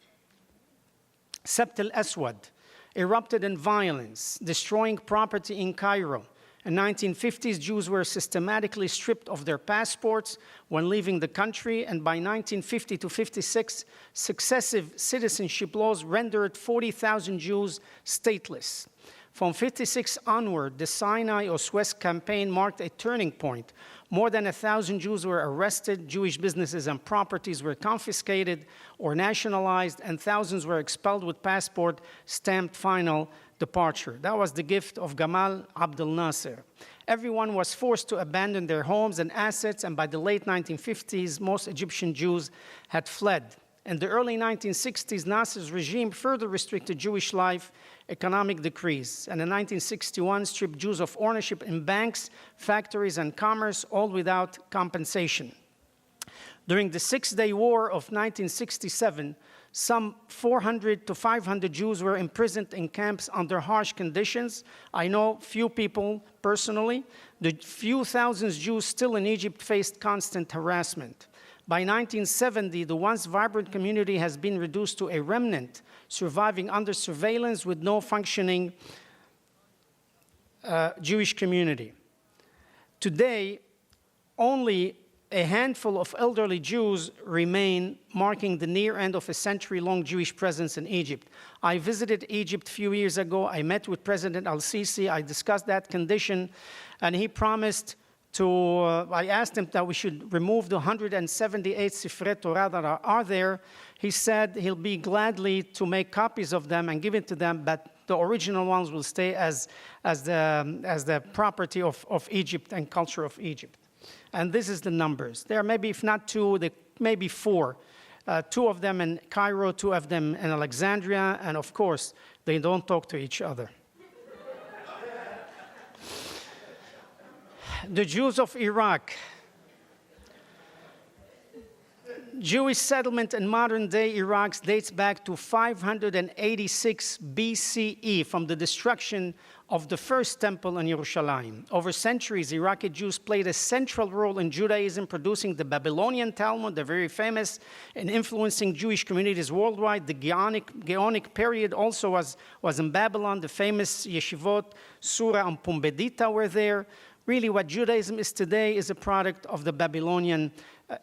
Sebt al-Aswad, erupted in violence, destroying property in Cairo. In 1950s, Jews were systematically stripped of their passports when leaving the country, and by 1950 to 56, successive citizenship laws rendered 40,000 Jews stateless. From 56 onward, the Sinai or Suez campaign marked a turning point. More than 1,000 Jews were arrested, Jewish businesses and properties were confiscated or nationalized, and thousands were expelled with passport stamped final departure. That was the gift of Gamal Abdel Nasser. Everyone was forced to abandon their homes and assets, and by the late 1950s, most Egyptian Jews had fled. In the early 1960s, Nasser's regime further restricted Jewish life, economic decrees, and in 1961 stripped Jews of ownership in banks, factories, and commerce, all without compensation. During the Six-Day War of 1967, some 400 to 500 Jews were imprisoned in camps under harsh conditions. I know few people personally. The few thousands Jews still in Egypt faced constant harassment. By 1970, the once vibrant community has been reduced to a remnant, surviving under surveillance with no functioning Jewish community. Today, only a handful of elderly Jews remain, marking the near end of a century-long Jewish presence in Egypt. I visited Egypt a few years ago. I met with President al-Sisi. I discussed that condition, and he promised to, I asked him that we should remove the 178 Sifrei Torah that are there. He said he'll be gladly to make copies of them and give it to them, but the original ones will stay as the property of Egypt and culture of Egypt. And this is the numbers. There are maybe, if not two, there may be four. Two of them in Cairo, two of them in Alexandria, and of course, they don't talk to each other. The Jews of Iraq. Jewish settlement in modern-day Iraq dates back to 586 BCE from the destruction of the first temple in Jerusalem. Over centuries, Iraqi Jews played a central role in Judaism, producing the Babylonian Talmud, the very famous, and influencing Jewish communities worldwide. The Gaonic period also was in Babylon. The famous yeshivot, Surah and Pumbedita were there. Really, what Judaism is today is a product of the Babylonian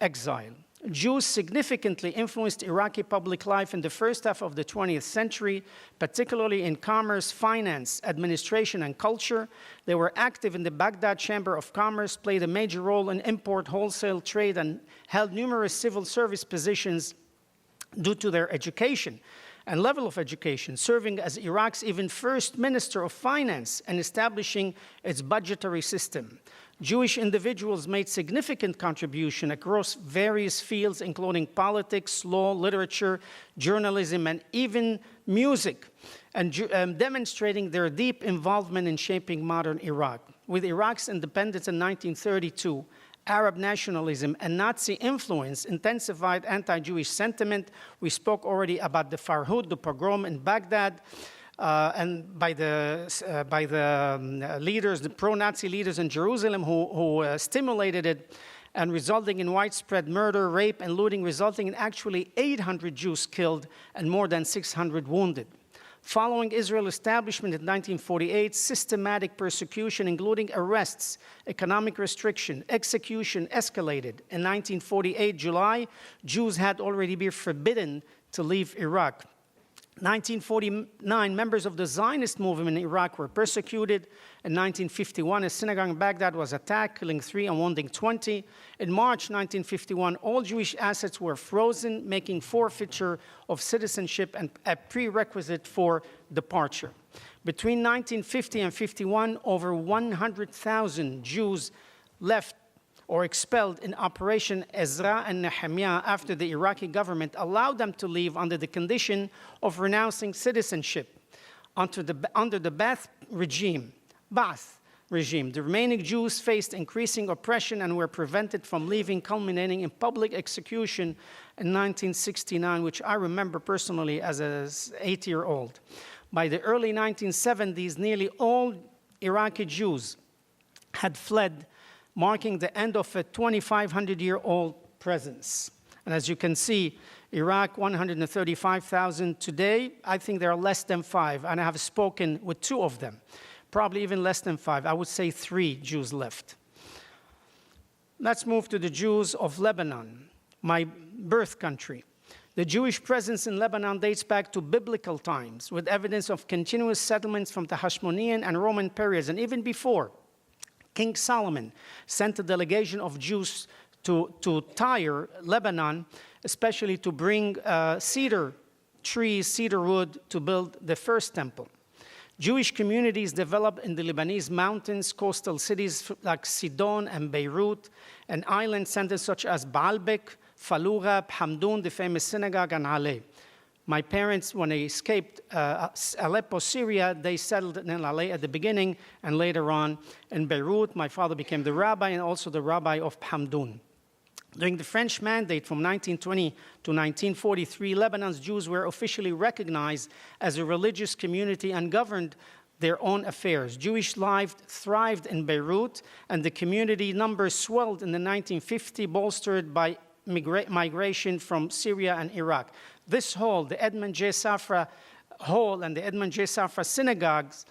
exile. Jews significantly influenced Iraqi public life in the first half of the 20th century, particularly in commerce, finance, administration, and culture. They were active in the Baghdad Chamber of Commerce, played a major role in import wholesale trade, and held numerous civil service positions due to their education and level of education, serving as Iraq's even first minister of finance and establishing its budgetary system. Jewish individuals made significant contribution across various fields, including politics, law, literature, journalism, and even music, and demonstrating their deep involvement in shaping modern Iraq. With Iraq's independence in 1932, Arab nationalism and Nazi influence intensified anti-Jewish sentiment. We spoke already about the Farhud, the pogrom in Baghdad, and by the leaders, the pro-Nazi leaders in Jerusalem who stimulated it, and resulting in widespread murder, rape, and looting, resulting in actually 800 Jews killed and more than 600 wounded. Following Israel's establishment in 1948, systematic persecution, including arrests, economic restriction, execution, escalated. In 1948, July, Jews had already been forbidden to leave Iraq. 1949, members of the Zionist movement in Iraq were persecuted. In 1951, a synagogue in Baghdad was attacked, killing 3 and wounding 20. In March 1951, all Jewish assets were frozen, making forfeiture of citizenship and a prerequisite for departure. Between 1950 and 51, over 100,000 Jews left or expelled in Operation Ezra and Nehemiah after the Iraqi government allowed them to leave under the condition of renouncing citizenship. Under the Ba'ath regime, the remaining Jews faced increasing oppression and were prevented from leaving, culminating in public execution in 1969, which I remember personally as an 8-year-old. By the early 1970s, nearly all Iraqi Jews had fled, marking the end of a 2,500-year-old presence. And as you can see, Iraq, 135,000 today. I think there are less than 5, and I have spoken with 2 of them. Probably even less than 5. I would say 3 Jews left. Let's move to the Jews of Lebanon, my birth country. The Jewish presence in Lebanon dates back to biblical times, with evidence of continuous settlements from the Hashmonean and Roman periods, and even before. King Solomon sent a delegation of Jews to Tyre, Lebanon, especially to bring cedar trees, cedar wood, to build the first temple. Jewish communities developed in the Lebanese mountains, coastal cities like Sidon and Beirut, and island centers such as Baalbek, Fallujah, Hamdoun, the famous synagogue, and Ale. My parents, when they escaped Aleppo, Syria, they settled in Ale at the beginning, and later on in Beirut, my father became the rabbi and also the rabbi of Hamdoun. During the French Mandate from 1920 to 1943, Lebanon's Jews were officially recognized as a religious community and governed their own affairs. Jewish life thrived in Beirut, and the community numbers swelled in the 1950s, bolstered by migration from Syria and Iraq. This hall, the Edmond J. Safra Hall and the Edmond J. Safra synagogues,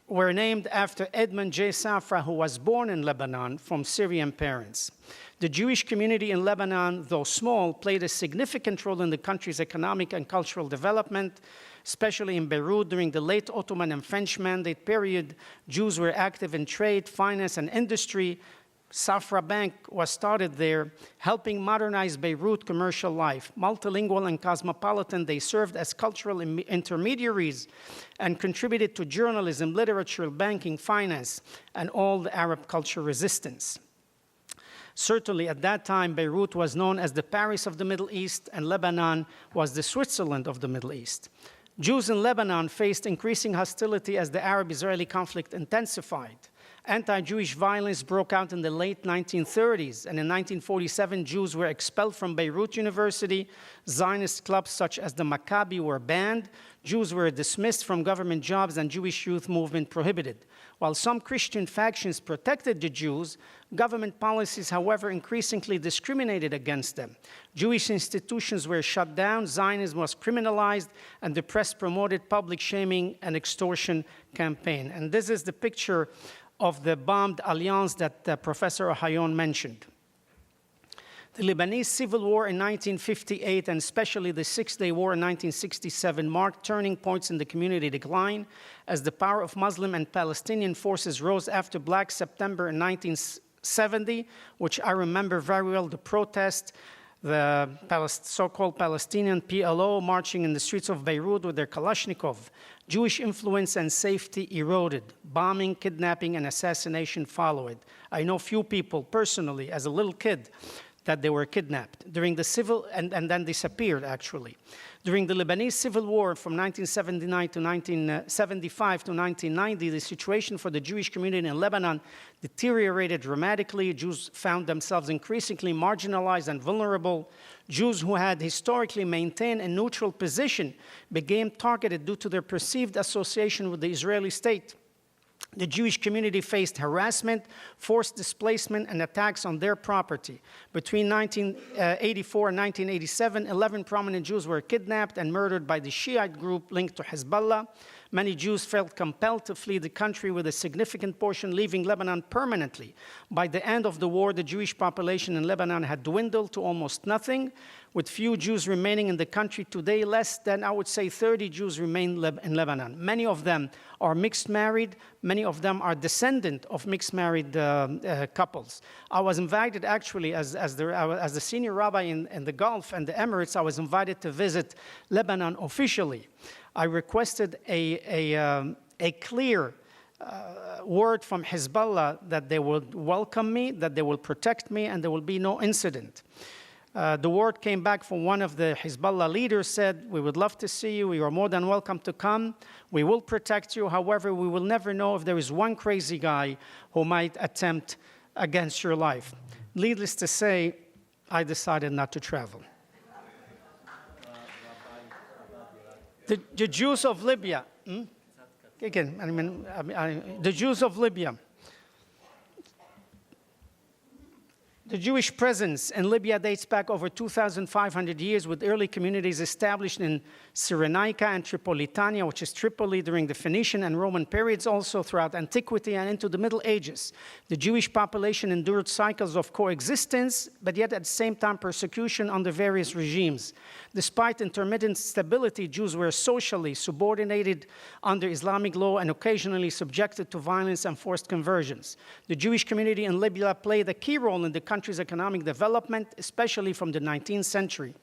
were named after Edmond J. Safra, who was born in Lebanon from Syrian parents. The Jewish community in Lebanon, though small, played a significant role in the country's economic and cultural development, especially in Beirut. During the late Ottoman and French Mandate period, Jews were active in trade, finance, and industry. Safra Bank was started there, helping modernize Beirut commercial life. Multilingual and cosmopolitan, they served as cultural intermediaries and contributed to journalism, literature, banking, finance, and all the Arab culture resistance. Certainly, at that time, Beirut was known as the Paris of the Middle East, and Lebanon was the Switzerland of the Middle East. Jews in Lebanon faced increasing hostility as the Arab-Israeli conflict intensified. Anti-Jewish violence broke out in the late 1930s, and in 1947, Jews were expelled from Beirut University. Zionist clubs such as the Maccabi were banned. Jews were dismissed from government jobs, and Jewish youth movement prohibited. While some Christian factions protected the Jews, government policies, however, increasingly discriminated against them. Jewish institutions were shut down, Zionism was criminalized, and the press promoted public shaming and extortion campaign. And this is the picture of the bombed alliance that Professor Ohayon mentioned. The Lebanese Civil War in 1958, and especially the Six-Day War in 1967, marked turning points in the community decline as the power of Muslim and Palestinian forces rose after Black September in 1970, which I remember very well, the protest, the so-called Palestinian PLO marching in the streets of Beirut with their Kalashnikov. Jewish influence and safety eroded. Bombing, kidnapping, and assassination followed. I know few people personally, as a little kid, that they were kidnapped during the civil and then disappeared, actually. During the Lebanese Civil War from 1979 to 1975 to 1990, the situation for the Jewish community in Lebanon deteriorated dramatically. Jews found themselves increasingly marginalized and vulnerable. Jews who had historically maintained a neutral position became targeted due to their perceived association with the Israeli state. The Jewish community faced harassment, forced displacement, and attacks on their property. Between 1984 and 1987, 11 prominent Jews were kidnapped and murdered by the Shiite group linked to Hezbollah. Many Jews felt compelled to flee the country, with a significant portion leaving Lebanon permanently. By the end of the war, the Jewish population in Lebanon had dwindled to almost nothing, with few Jews remaining in the country. Today, less than, I would say, 30 Jews remain in Lebanon. Many of them are mixed married. Many of them are descendant of mixed married couples. I was invited, actually, as the senior rabbi in the Gulf and the Emirates, I was invited to visit Lebanon officially. I requested a clear word from Hezbollah that they will welcome me, that they will protect me, and there will be no incident. The word came back from one of the Hezbollah leaders, said, "We would love to see you. You are more than welcome to come. We will protect you. However, we will never know if there is one crazy guy who might attempt against your life." Needless to say, I decided not to travel. The Jews of Libya. Again, the Jews of Libya. The Jewish presence in Libya dates back over 2,500 years, with early communities established in Cyrenaica and Tripolitania, which is Tripoli, during the Phoenician and Roman periods, also throughout antiquity and into the Middle Ages. The Jewish population endured cycles of coexistence, but yet at the same time persecution under various regimes. Despite intermittent stability, Jews were socially subordinated under Islamic law and occasionally subjected to violence and forced conversions. The Jewish community in Libya played a key role in the country's economic development, especially from the 19th century.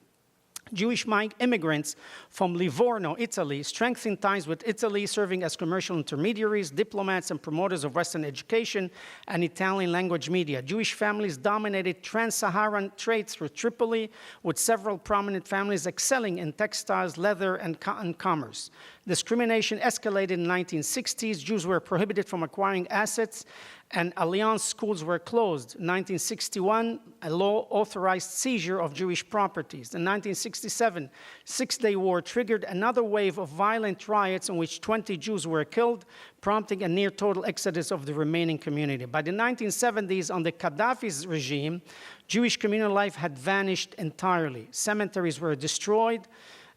Jewish immigrants from Livorno, Italy, strengthened ties with Italy, serving as commercial intermediaries, diplomats, and promoters of Western education and Italian language media. Jewish families dominated trans-Saharan trade through Tripoli, with several prominent families excelling in textiles, leather, and commerce. Discrimination escalated in the 1960s. Jews were prohibited from acquiring assets, and Alliance schools were closed. In 1961, a law authorized seizure of Jewish properties. In 1967, Six-Day War triggered another wave of violent riots in which 20 Jews were killed, prompting a near-total exodus of the remaining community. By the 1970s, under Gaddafi's regime, Jewish communal life had vanished entirely. Cemeteries were destroyed,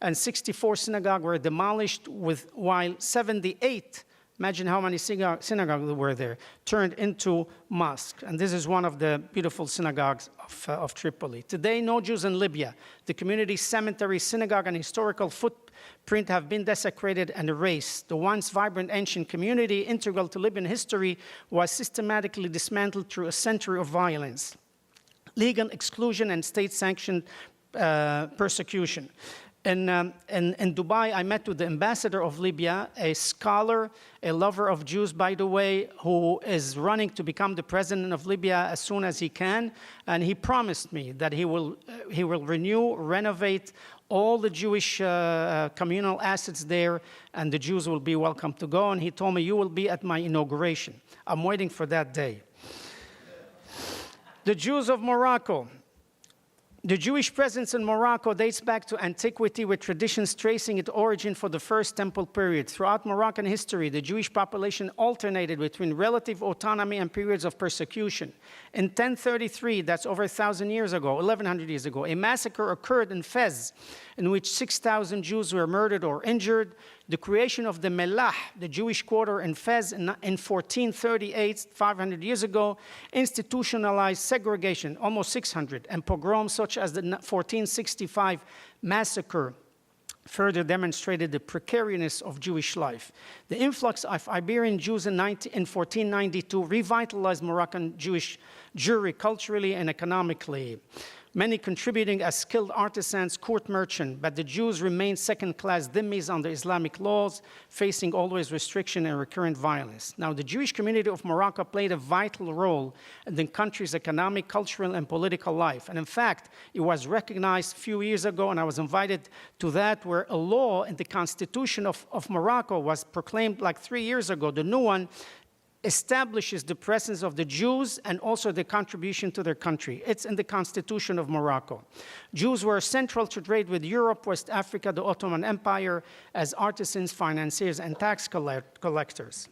and 64 synagogues were demolished, while 78, imagine how many synagogues were there, turned into mosques. And this is one of the beautiful synagogues of Tripoli. Today, no Jews in Libya. The community cemetery, synagogue, and historical footprint have been desecrated and erased. The once vibrant ancient community, integral to Libyan history, was systematically dismantled through a century of violence, legal exclusion, and state-sanctioned persecution. In Dubai, I met with the ambassador of Libya, a scholar, a lover of Jews, by the way, who is running to become the president of Libya as soon as he can. And he promised me that he will renew, renovate all the Jewish communal assets there, and the Jews will be welcome to go. And he told me, you will be at my inauguration. I'm waiting for that day. The Jews of Morocco. The Jewish presence in Morocco dates back to antiquity, with traditions tracing its origin for the First Temple period. Throughout Moroccan history, the Jewish population alternated between relative autonomy and periods of persecution. In 1033, that's over 1,000 years ago, 1,100 years ago, a massacre occurred in Fez, in which 6,000 Jews were murdered or injured. The creation of the Mellah, the Jewish quarter in Fez in 1438, 500 years ago, institutionalized segregation, almost 600, and pogroms such as the 1465 massacre further demonstrated the precariousness of Jewish life. The influx of Iberian Jews in 1492 revitalized Moroccan Jewish Jewry culturally and economically, many contributing as skilled artisans, court merchants, but the Jews remained second-class dhimmis under Islamic laws, facing always restriction and recurrent violence. Now, the Jewish community of Morocco played a vital role in the country's economic, cultural, and political life. And in fact, it was recognized a few years ago, and I was invited to that, where a law in the Constitution of Morocco was proclaimed like 3 years ago. The new one establishes the presence of the Jews and also the contribution to their country. It's in the Constitution of Morocco. Jews were central to trade with Europe, West Africa, the Ottoman Empire, as artisans, financiers, and tax collectors.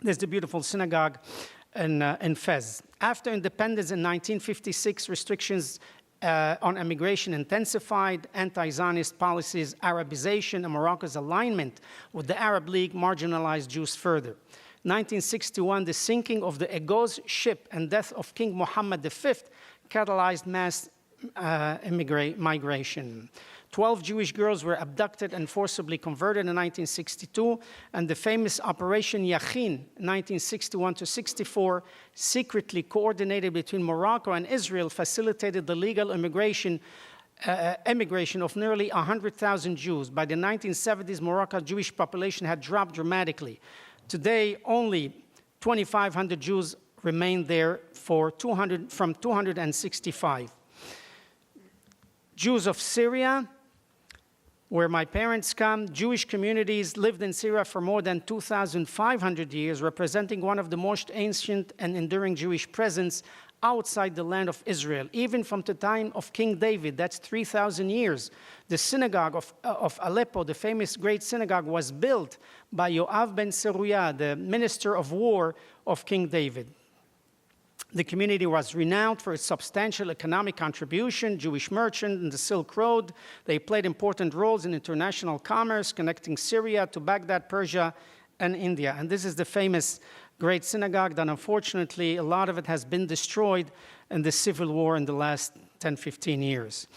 There's the beautiful synagogue in Fez. After independence in 1956, restrictions on immigration intensified, anti-Zionist policies, Arabization, and Morocco's alignment with the Arab League marginalized Jews further. 1961, the sinking of the Agos ship and death of King Mohammed V catalyzed mass migration. 12 Jewish girls were abducted and forcibly converted in 1962, and the famous Operation Yachin, 1961-64, secretly coordinated between Morocco and Israel, facilitated the legal immigration of nearly 100,000 Jews. By the 1970s, Morocco's Jewish population had dropped dramatically. Today, only 2,500 Jews remain there from 265. Jews of Syria, where my parents come, Jewish communities lived in Syria for more than 2,500 years, representing one of the most ancient and enduring Jewish presence outside the land of Israel, even from the time of King David. That's 3,000 years. The synagogue of Aleppo, the famous great synagogue, was built by Yoav ben Zeruiah, the minister of war of King David. The community was renowned for its substantial economic contribution. Jewish merchants in the Silk Road, they played important roles in international commerce, connecting Syria to Baghdad, Persia, and India. And this is the famous great synagogue that unfortunately a lot of it has been destroyed in the civil war in the last 10, 15 years.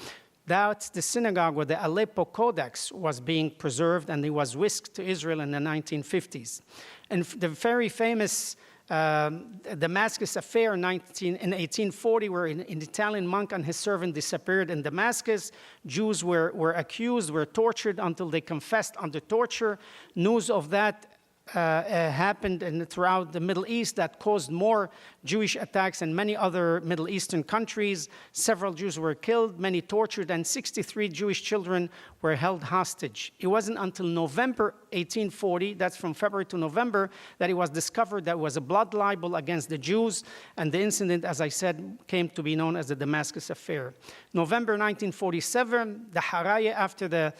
That's the synagogue where the Aleppo Codex was being preserved, and it was whisked to Israel in the 1950s. And the very famous Damascus affair in 1840, where an Italian monk and his servant disappeared in Damascus. Jews were accused, were tortured until they confessed under torture. News of that happened throughout the Middle East that caused more Jewish attacks in many other Middle Eastern countries. Several Jews were killed, many tortured, and 63 Jewish children were held hostage. It wasn't until November 1840, that's from February to November, that it was discovered that it was a blood libel against the Jews, and the incident, as I said, came to be known as the Damascus Affair. November 1947, the Haraya after the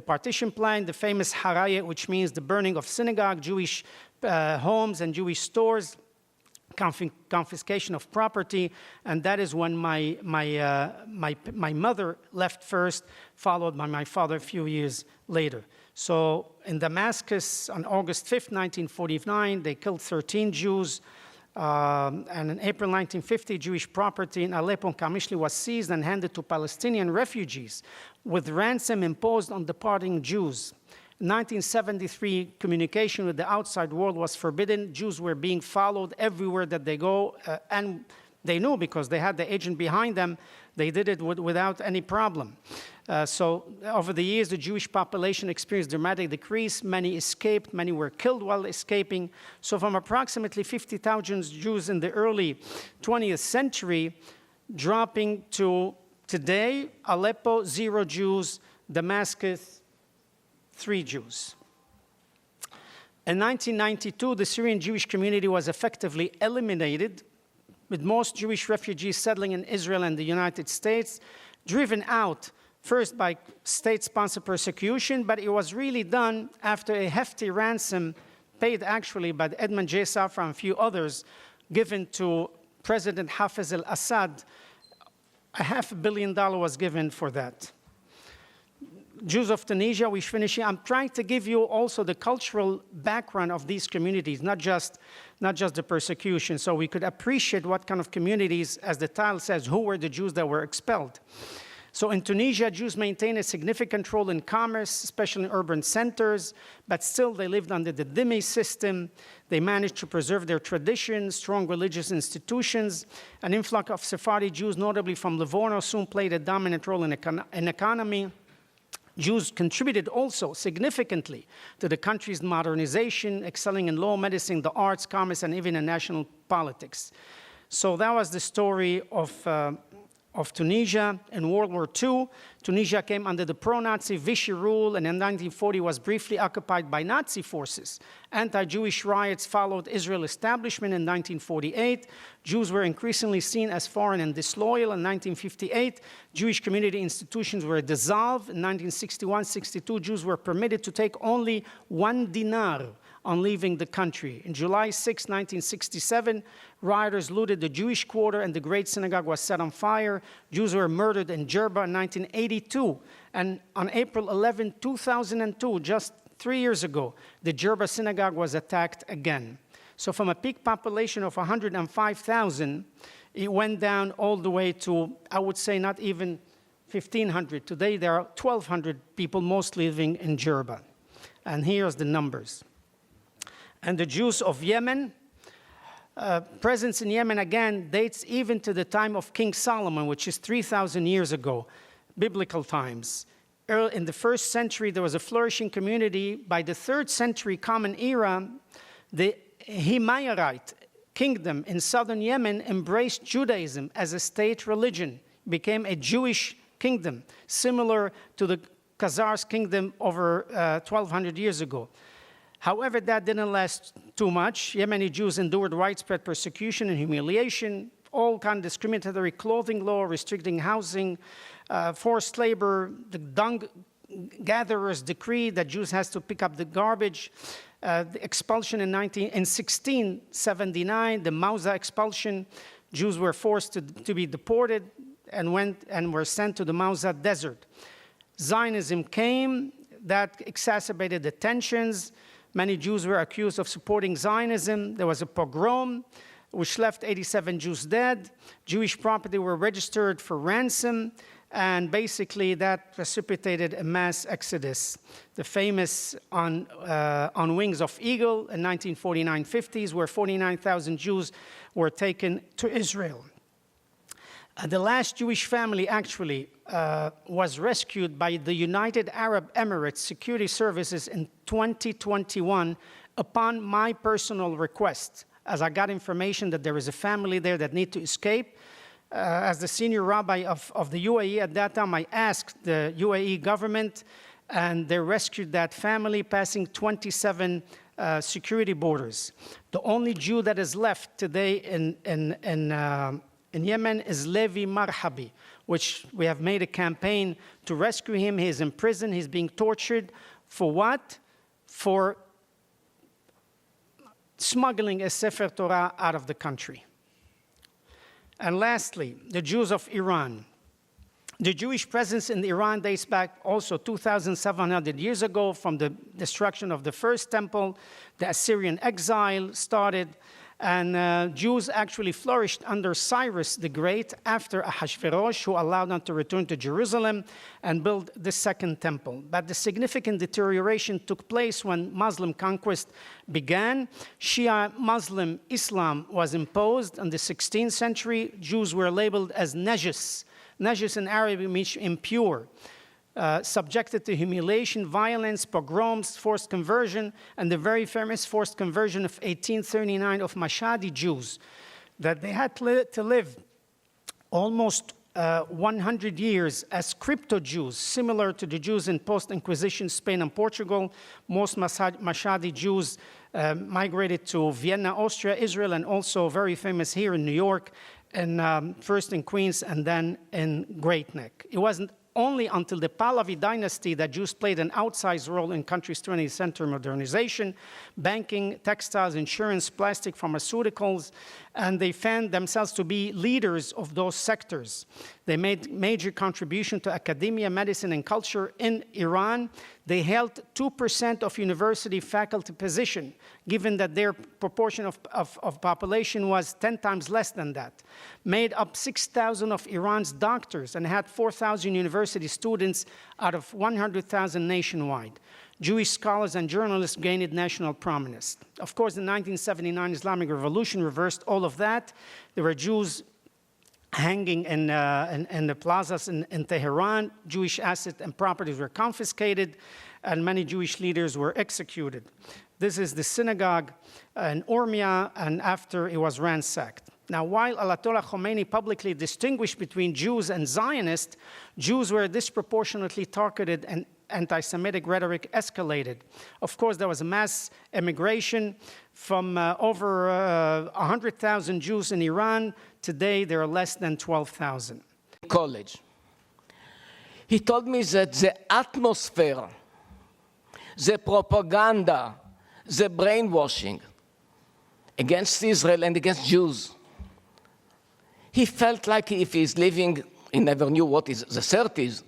partition plan, the famous Haraya, which means the burning of synagogue, Jewish homes and Jewish stores, confiscation of property, and that is when my mother left first, followed by my father a few years later. So in Damascus, on August 5th, 1949, they killed 13 Jews, and in April 1950, Jewish property in Aleppo and Kamishli was seized and handed to Palestinian refugees with ransom imposed on departing Jews. In 1973, communication with the outside world was forbidden. Jews were being followed everywhere that they go, and they knew because they had the agent behind them. They did it without any problem. So over the years, the Jewish population experienced dramatic decrease. Many escaped. Many were killed while escaping. So from approximately 50,000 Jews in the early 20th century, dropping to today, Aleppo, 0 Jews, Damascus, 3 Jews. In 1992, the Syrian Jewish community was effectively eliminated, with most Jewish refugees settling in Israel and the United States, driven out first by state-sponsored persecution, but it was really done after a hefty ransom paid actually by Edmond J. Safra and a few others, given to President Hafez al-Assad. $500 million was given for that. Jews of Tunisia, we're finishing. I'm trying to give you also the cultural background of these communities, not just the persecution, so we could appreciate what kind of communities, as the title says, who were the Jews that were expelled. So in Tunisia, Jews maintained a significant role in commerce, especially in urban centers, but still they lived under the dhimmi system. They managed to preserve their traditions, strong religious institutions. An influx of Sephardi Jews, notably from Livorno, soon played a dominant role in economy. Jews contributed also significantly to the country's modernization, excelling in law, medicine, the arts, commerce, and even in national politics. So that was the story of Tunisia. In World War II, Tunisia came under the pro-Nazi Vichy rule, and in 1940 was briefly occupied by Nazi forces. Anti-Jewish riots followed Israel establishment in 1948. Jews were increasingly seen as foreign and disloyal. In 1958, Jewish community institutions were dissolved. In 1961-62, Jews were permitted to take only 1 dinar on leaving the country. In July 6, 1967, rioters looted the Jewish quarter and the Great Synagogue was set on fire. Jews were murdered in Jerba in 1982. And on April 11, 2002, just 3 years ago, the Jerba Synagogue was attacked again. So from a peak population of 105,000, it went down all the way to, I would say, not even 1,500. Today, there are 1,200 people mostly living in Jerba. And here's the numbers. And the Jews of Yemen, presence in Yemen again dates even to the time of King Solomon, which is 3,000 years ago, biblical times. In the 1st century, there was a flourishing community. By the 3rd century Common Era, the Himayarite kingdom in southern Yemen embraced Judaism as a state religion, became a Jewish kingdom, similar to the Khazars kingdom over 1,200 years ago. However, that didn't last too much. Yemeni Jews endured widespread persecution and humiliation, all kind of discriminatory clothing law, restricting housing, forced labor, the dung gatherers' decree that Jews has to pick up the garbage, the expulsion in 1679, the Mauza expulsion. Jews were forced to be deported and were sent to the Mauza desert. Zionism came, that exacerbated the tensions. Many Jews were accused of supporting Zionism. There was a pogrom, which left 87 Jews dead. Jewish property were registered for ransom. and basically that precipitated a mass exodus. The famous On Wings of Eagle in 1949-50s, where 49,000 Jews were taken to Israel. The last Jewish family actually was rescued by the United Arab Emirates Security Services in 2021 upon my personal request, as I got information that there is a family there that need to escape. As the senior rabbi of the UAE at that time, I asked the UAE government, and they rescued that family, passing 27 security borders. The only Jew that is left today in Yemen is Levi Marhabi, which we have made a campaign to rescue him. He is in prison. He's being tortured. For what? For smuggling a Sefer Torah out of the country. And lastly, the Jews of Iran. The Jewish presence in Iran dates back also 2,700 years ago from the destruction of the first temple. The Assyrian exile started, and Jews actually flourished under Cyrus the Great after Ahasuerus, who allowed them to return to Jerusalem and build the second temple. But the significant deterioration took place when Muslim conquest began. Shia Muslim Islam was imposed in the 16th century. Jews were labeled as najis. Najis in Arabic means impure. Subjected to humiliation, violence, pogroms, forced conversion, and the very famous forced conversion of 1839 of Mashhadi Jews, that they had to live almost 100 years as crypto-Jews, similar to the Jews in post-Inquisition Spain and Portugal. Most Mashhadi Jews migrated to Vienna, Austria, Israel, and also very famous here in New York, and first in Queens and then in Great Neck. It wasn't only until the Pahlavi dynasty that Jews played an outsized role in country's 20th century modernization, banking, textiles, insurance, plastic, pharmaceuticals, and they found themselves to be leaders of those sectors. They made major contribution to academia, medicine, and culture in Iran. They held 2% of university faculty position, given that their proportion of population was 10 times less than that. Made up 6,000 of Iran's doctors and had 4,000 university students out of 100,000 nationwide. Jewish scholars and journalists gained national prominence. Of course, the 1979 Islamic Revolution reversed all of that. There were Jews hanging in the plazas in Tehran. Jewish assets and properties were confiscated, and many Jewish leaders were executed. This is the synagogue in Urmia, and after it was ransacked. Now, while Ayatollah Khomeini publicly distinguished between Jews and Zionists, Jews were disproportionately targeted, and anti-Semitic rhetoric escalated. Of course, there was a mass immigration from over 100,000 Jews in Iran. Today, there are less than 12,000. College. He told me that the atmosphere, the propaganda, the brainwashing against Israel and against Jews, he felt like if he's living, he never knew what is the 30s,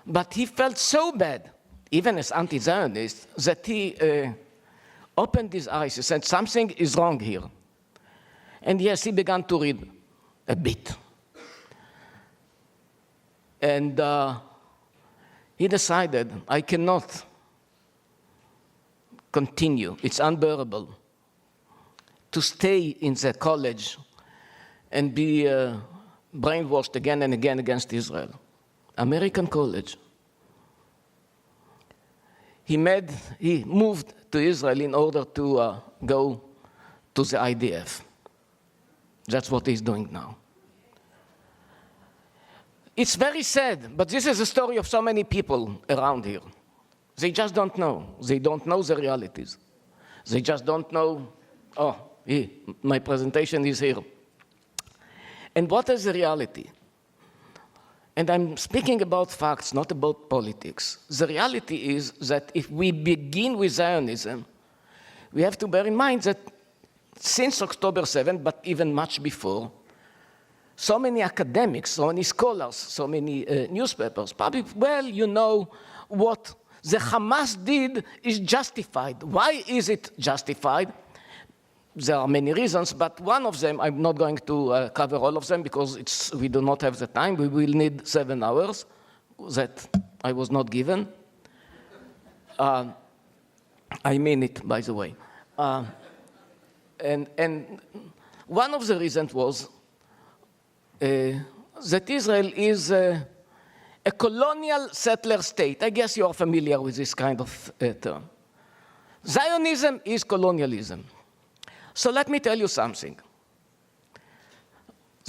but he felt so bad, even as anti-Zionist, that he opened his eyes. He said, something is wrong here. And yes, he began to read a bit. And he decided, I cannot continue. It's unbearable to stay in the college and be brainwashed again and again against Israel. American college. He moved to Israel in order to go to the IDF. That's what he's doing now. It's very sad, but this is the story of so many people around here. They just don't know. They don't know the realities. They just don't know, my presentation is here. And what is the reality? And I'm speaking about facts, not about politics. The reality is that if we begin with Zionism, we have to bear in mind that since October 7, but even much before, so many academics, so many scholars, so many newspapers, public, well, you know, what the Hamas did is justified. Why is it justified? there are many reasons, but one of them, I'm not going to cover all of them because we do not have the time. We will need 7 hours that I was not given. I mean it, by the way. And one of the reasons was that Israel is a colonial settler state. I guess you are familiar with this kind of term. Zionism is colonialism. So let me tell you something.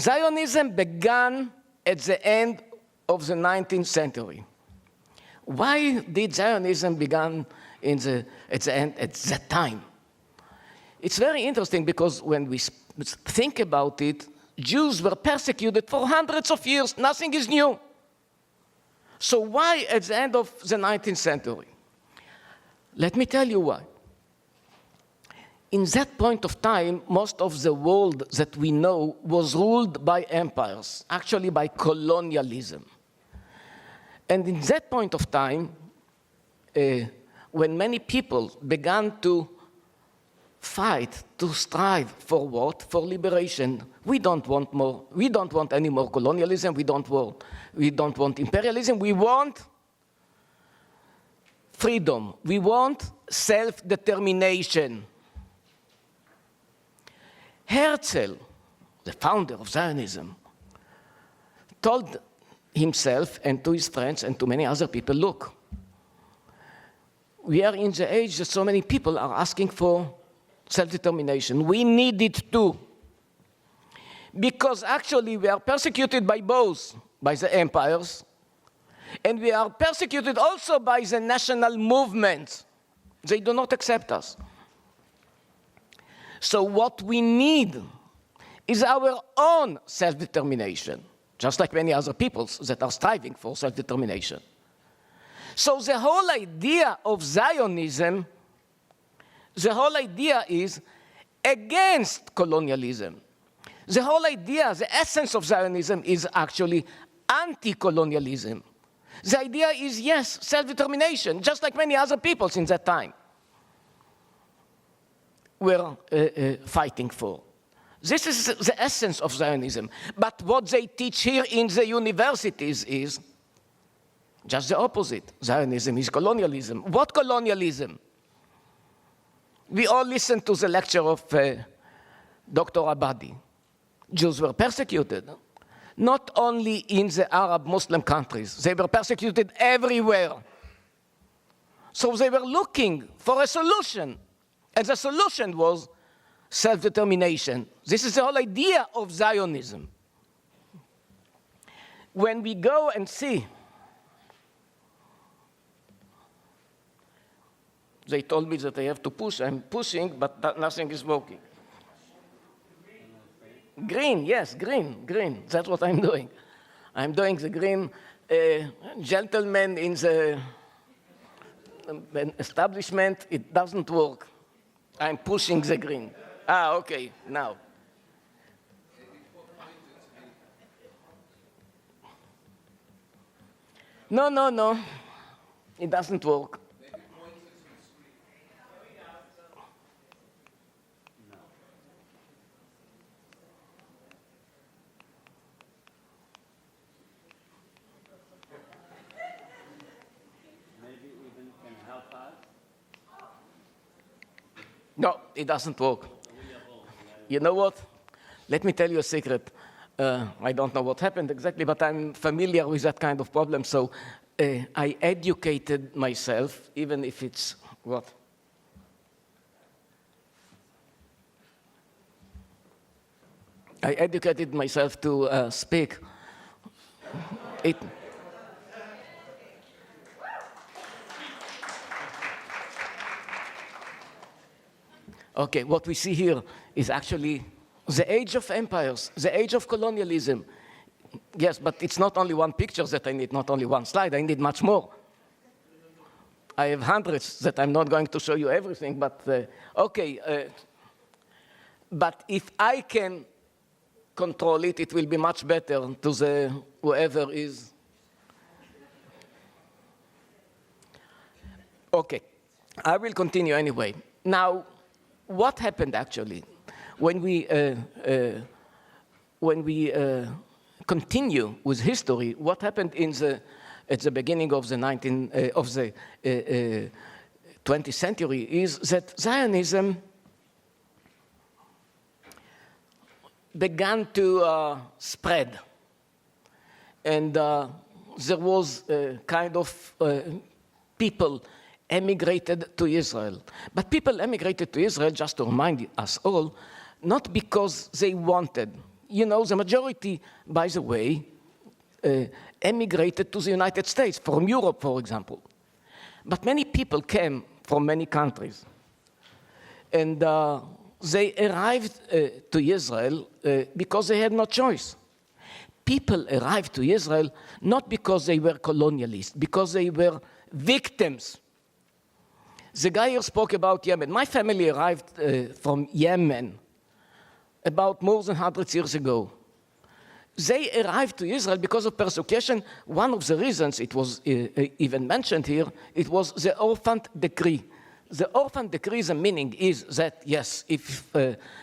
Zionism began at the end of the 19th century. Why did Zionism begin at the end at that time? It's very interesting because when we think about it, Jews were persecuted for hundreds of years. Nothing is new. So why at the end of the 19th century? Let me tell you why. In that point of time, most of the world that we know was ruled by empires, actually by colonialism. And in that point of time, when many people began to fight, to strive for what? For liberation. We don't want any more colonialism. We don't want imperialism. We want freedom. We want self-determination. Herzl, the founder of Zionism, told himself and to his friends and to many other people, look, we are in the age that so many people are asking for self-determination. We need it too. Because actually we are persecuted by both, by the empires, and we are persecuted also by the national movements. They do not accept us. So what we need is our own self-determination, just like many other peoples that are striving for self-determination. So the whole idea of Zionism, the whole idea is against colonialism. The whole idea, the essence of Zionism is actually anti-colonialism. The idea is, yes, self-determination, just like many other peoples in that time were fighting for. This is the essence of Zionism. But what they teach here in the universities is just the opposite. Zionism is colonialism. What colonialism? We all listened to the lecture of Dr. Abadie. Jews were persecuted, not only in the Arab Muslim countries. They were persecuted everywhere. So they were looking for a solution. And the solution was self-determination. This is the whole idea of Zionism. When we go and see, they told me that I have to push. I'm pushing, but nothing is working. Green, yes, green. That's what I'm doing. I'm doing the green. Gentlemen in the establishment, it doesn't work. I'm pushing the green. Okay, now. No. It doesn't work. No, it doesn't work. You know what? Let me tell you a secret. I don't know what happened exactly, but I'm familiar with that kind of problem. So I educated myself, even if it's what? I educated myself to speak. Okay, what we see here is actually the age of empires, the age of colonialism. Yes, but it's not only one picture that I need, not only one slide, I need much more. I have hundreds that I'm not going to show you everything, but but if I can control it, it will be much better to the whoever is. Okay, I will continue anyway. Now, what happened actually? when we continue with history, what happened at the beginning of the 20th century is that Zionism began to spread. And there was kind of people emigrated to Israel. But people emigrated to Israel, just to remind us all, not because they wanted. You know, the majority, by the way, emigrated to the United States, from Europe, for example. But many people came from many countries. And they arrived to Israel because they had no choice. People arrived to Israel not because they were colonialists, because they were victims. The guy here spoke about Yemen. My family arrived from Yemen about more than 100 years ago. They arrived to Israel because of persecution. One of the reasons, it was even mentioned here, it was the orphan decree. The orphan decree, the meaning is that, yes, if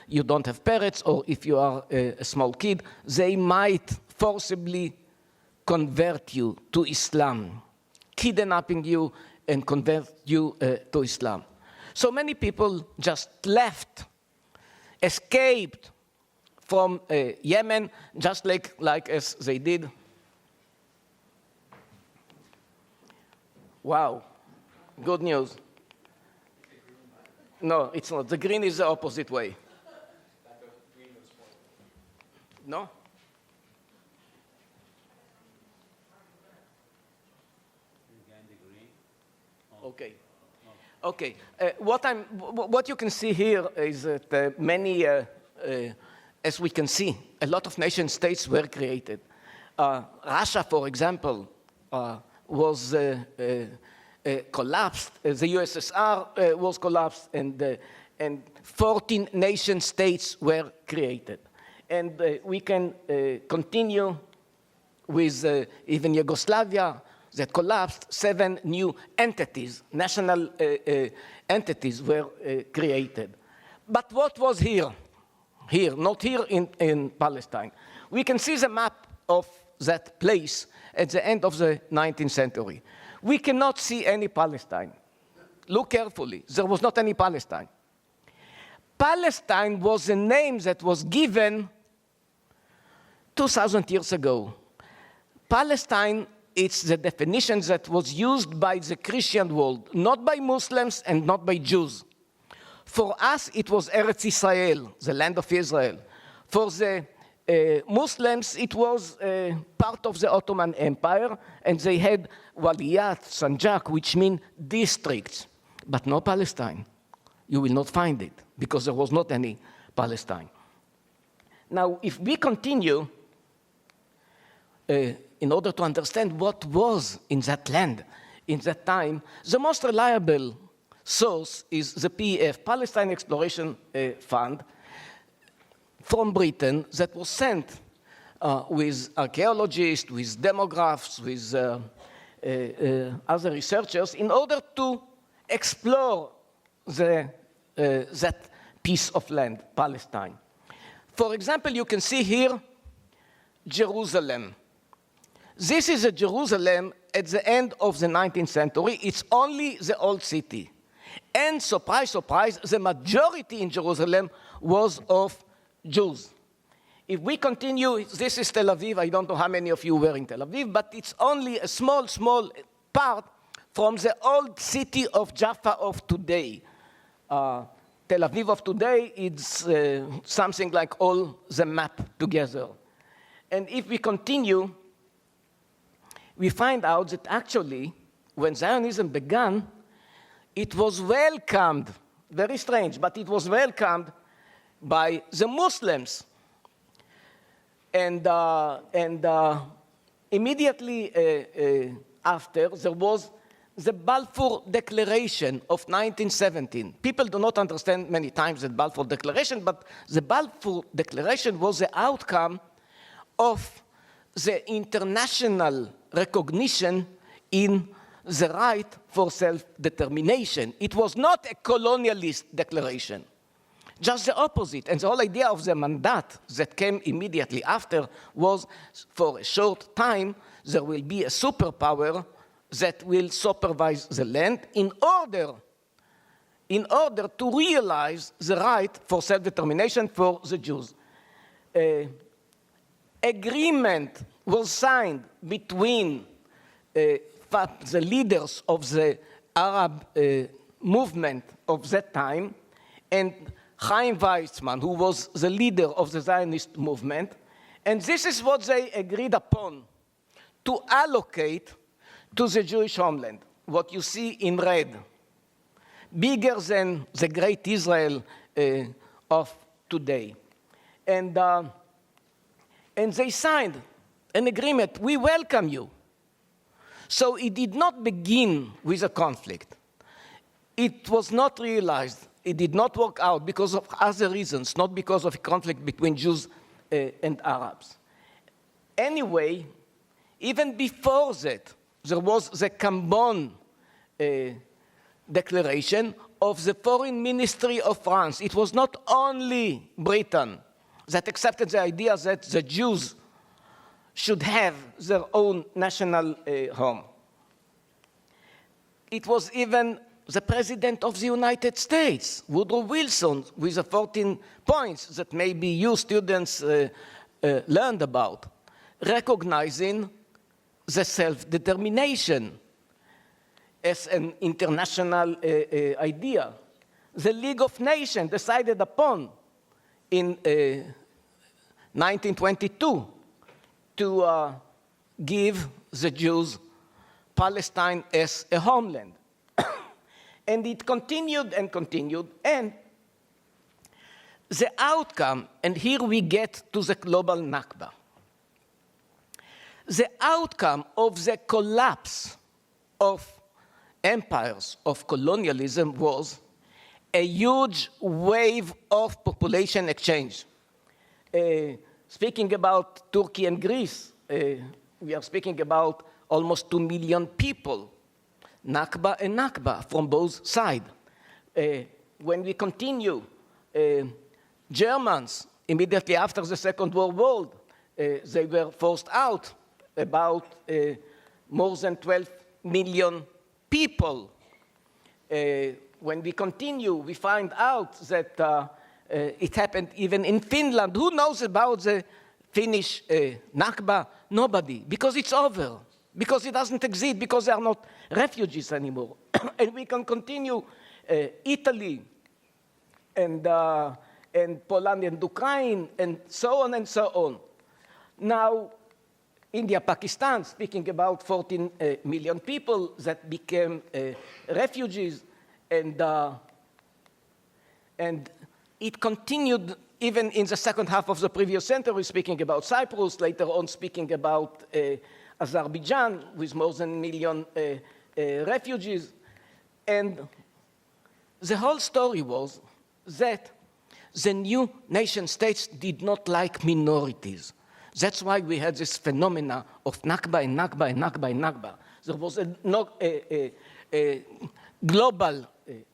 you don't have parents or if you are a small kid, they might forcibly convert you to Islam, kidnapping you and convert you to Islam. So many people just left, escaped from Yemen, just like as they did. Wow, good news. No, it's not. The green is the opposite way. No? Okay. Okay. What you can see here is that many, as we can see, a lot of nation states were created. Russia, for example, was collapsed. The USSR was collapsed, and 14 nation states were created. And we can continue with even Yugoslavia that collapsed. 7 new entities, national entities were created. But what was here? Here, not here in Palestine. We can see the map of that place at the end of the 19th century. We cannot see any Palestine. Look carefully. There was not any Palestine. Palestine was a name that was given 2,000 years ago. Palestine, it's the definition that was used by the Christian world, not by Muslims and not by Jews. For us, it was Eretz Israel, the land of Israel. For the Muslims, it was part of the Ottoman Empire, and they had waliyat, sanjak, which mean districts, but no Palestine. You will not find it, because there was not any Palestine. Now, if we continue, in order to understand what was in that land, in that time, the most reliable source is the PEF, Palestine Exploration Fund, from Britain, that was sent with archaeologists, with demographers, with other researchers, in order to explore that piece of land, Palestine. For example, you can see here Jerusalem. This is a Jerusalem at the end of the 19th century. It's only the old city. And surprise, surprise, the majority in Jerusalem was of Jews. If we continue, this is Tel Aviv. I don't know how many of you were in Tel Aviv, but it's only a small, small part from the old city of Jaffa of today. Tel Aviv of today is something like all the map together. And if we continue, we find out that actually, when Zionism began, it was welcomed, very strange, but it was welcomed by the Muslims. And immediately after, there was the Balfour Declaration of 1917. People do not understand many times the Balfour Declaration, but the Balfour Declaration was the outcome of the international recognition in the right for self-determination. It was not a colonialist declaration. Just the opposite. And the whole idea of the mandat that came immediately after was, for a short time, there will be a superpower that will supervise the land in order to realize the right for self-determination for the Jews. Agreement was signed between the leaders of the Arab movement of that time and Chaim Weizmann, who was the leader of the Zionist movement. And this is what they agreed upon, to allocate to the Jewish homeland, what you see in red, bigger than the great Israel of today. And they signed an agreement. We welcome you. So it did not begin with a conflict. It was not realized. It did not work out because of other reasons, not because of a conflict between Jews and Arabs. Anyway, even before that, there was the Cambon declaration of the foreign ministry of France. It was not only Britain that accepted the idea that the Jews should have their own national home. It was even the President of the United States, Woodrow Wilson, with the 14 points that maybe you students learned about, recognizing the self-determination as an international idea. The League of Nations decided upon in 1922 to give the Jews Palestine as a homeland. And it continued and continued, and the outcome, and here we get to the global Nakba. The outcome of the collapse of empires, of colonialism, was a huge wave of population exchange. Speaking about Turkey and Greece, we are speaking about almost 2 million people, Nakba and Nakba from both sides. When we continue, Germans, immediately after the Second World War, they were forced out, about more than 12 million people. When we continue, we find out that it happened even in Finland. Who knows about the Finnish Nakba? Nobody, because it's over, because it doesn't exist, because they are not refugees anymore. And we can continue Italy and Poland and Ukraine and so on and so on. Now, India, Pakistan, speaking about 14 million people that became refugees, and it continued even in the second half of the previous century, speaking about Cyprus, later on speaking about Azerbaijan with more than 1 million refugees. And the whole story was that the new nation states did not like minorities. That's why we had this phenomena of Nakba and Nakba and Nakba and Nakba. There was a global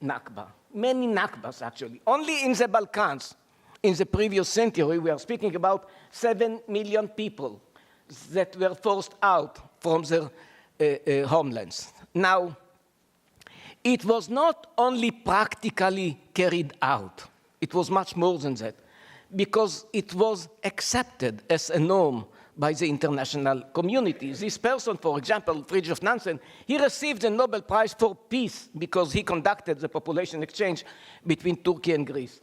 Nakba, many Nakbas actually. Only in the Balkans, in the previous century, we are speaking about 7 million people that were forced out from their homelands. Now, it was not only practically carried out, it was much more than that, because it was accepted as a norm by the international community. This person, for example, Fridtjof Nansen, he received the Nobel Prize for Peace because he conducted the population exchange between Turkey and Greece.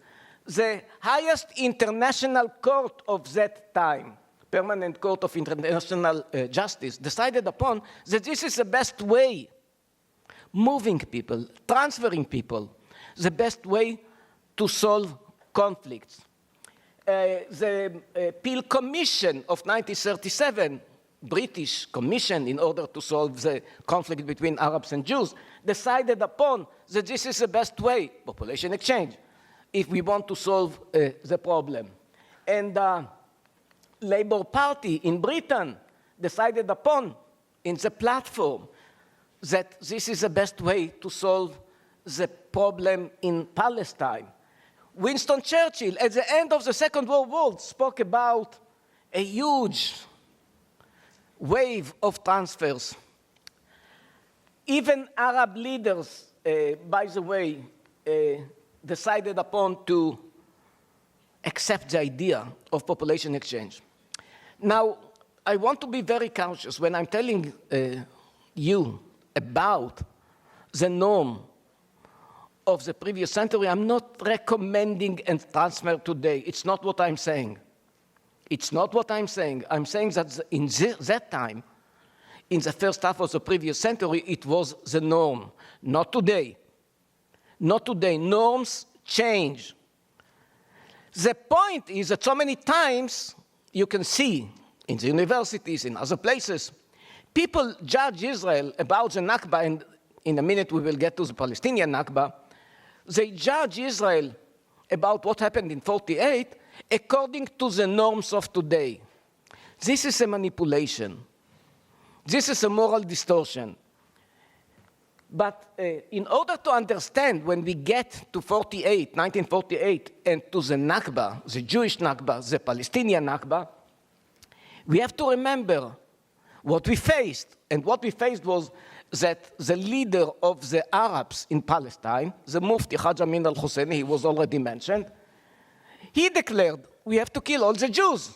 The highest international court of that time, Permanent Court of International Justice, decided upon that this is the best way, moving people, transferring people, the best way to solve conflicts. The Peel Commission of 1937, British Commission in order to solve the conflict between Arabs and Jews, decided upon that this is the best way, population exchange, if we want to solve the problem. And Labour Party in Britain decided upon in the platform that this is the best way to solve the problem in Palestine. Winston Churchill, at the end of the Second World War, spoke about a huge wave of transfers. Even Arab leaders, by the way, decided upon to accept the idea of population exchange. Now, I want to be very cautious when I'm telling you about the norm of the previous century. I'm not recommending a transfer today. It's not what I'm saying. It's not what I'm saying. I'm saying that in that time, in the first half of the previous century, it was the norm. Not today. Not today. Norms change. The point is that so many times you can see in the universities, in other places, people judge Israel about the Nakba, and in a minute we will get to the Palestinian Nakba. They judge Israel about what happened in 1948 according to the norms of today. This is a manipulation. This is a moral distortion. But in order to understand when we get to 1948, and to the Nakba, the Jewish Nakba, the Palestinian Nakba, we have to remember what we faced. And what we faced was that the leader of the Arabs in Palestine, the Mufti Haj Amin al-Husseini, he was already mentioned, he declared, we have to kill all the Jews.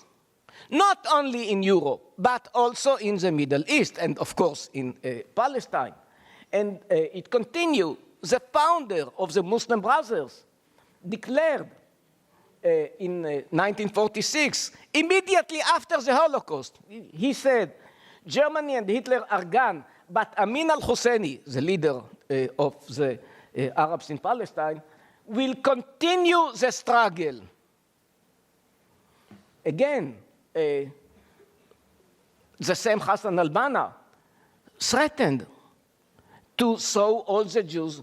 Not only in Europe, but also in the Middle East, and of course in Palestine. And it continued. The founder of the Muslim Brothers declared in 1946, immediately after the Holocaust, he said, Germany and Hitler are gone, but Amin al-Husseini, the leader of the Arabs in Palestine, will continue the struggle. Again, the same Hassan al-Banna threatened to throw all the Jews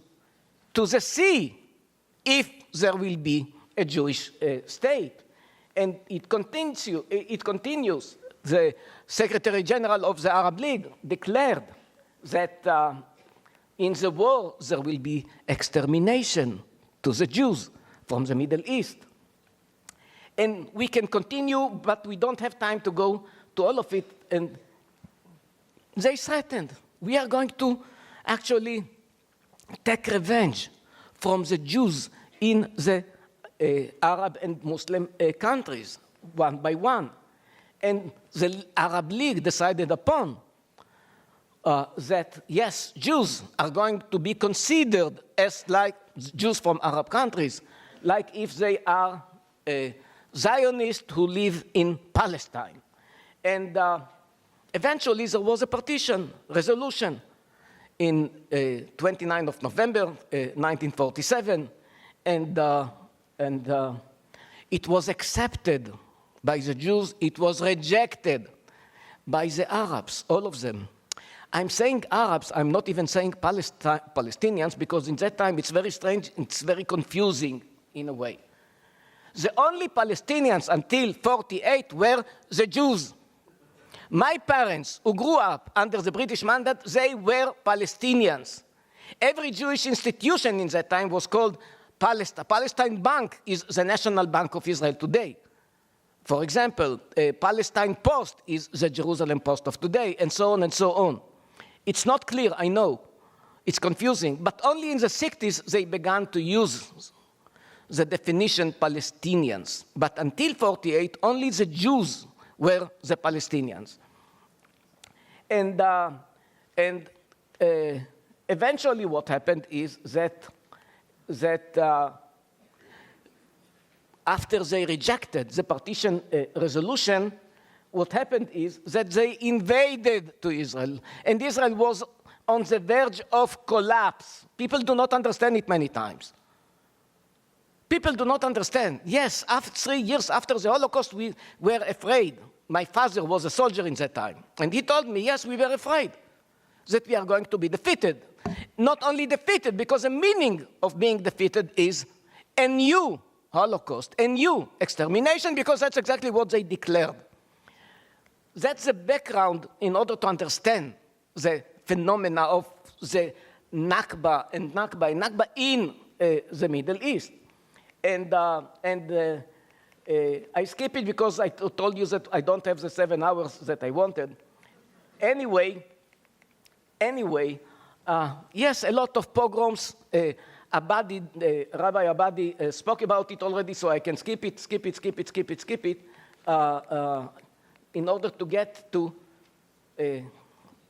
to the sea if there will be a Jewish state. And it continues. The Secretary General of the Arab League declared that in the war there will be extermination to the Jews from the Middle East. And we can continue, but we don't have time to go to all of it. And they threatened, we are going to actually take revenge from the Jews in the Arab and Muslim countries, one by one. And the Arab League decided upon that, yes, Jews are going to be considered as like Jews from Arab countries, like if they are Zionists who live in Palestine. And eventually there was a partition resolution in 29th of November, 1947, and it was accepted by the Jews. It was rejected by the Arabs, all of them. I'm saying Arabs, I'm not even saying Palestinians, because in that time it's very strange, it's very confusing in a way. The only Palestinians until 1948 were the Jews. My parents, who grew up under the British mandate, they were Palestinians. Every Jewish institution in that time was called Palestine. Palestine Bank is the National Bank of Israel today. For example, Palestine Post is the Jerusalem Post of today, and so on and so on. It's not clear, I know. It's confusing. But only in the 60s they began to use the definition Palestinians. But until 1948, only the Jews were the Palestinians. And eventually what happened is that after they rejected the partition resolution, what happened is that they invaded to Israel. And Israel was on the verge of collapse. People do not understand it many times. People do not understand. Yes, after 3 years after the Holocaust, we were afraid. My father was a soldier in that time. And he told me, yes, we were afraid that we are going to be defeated. Not only defeated, because the meaning of being defeated is a new Holocaust, a new extermination, because that's exactly what they declared. That's the background in order to understand the phenomena of the Nakba in the Middle East. I skip it because I told you that I don't have the 7 hours that I wanted. Anyway, yes, a lot of pogroms. Abadie, Rabbi Abadie spoke about it already, so I can skip it, in order to get to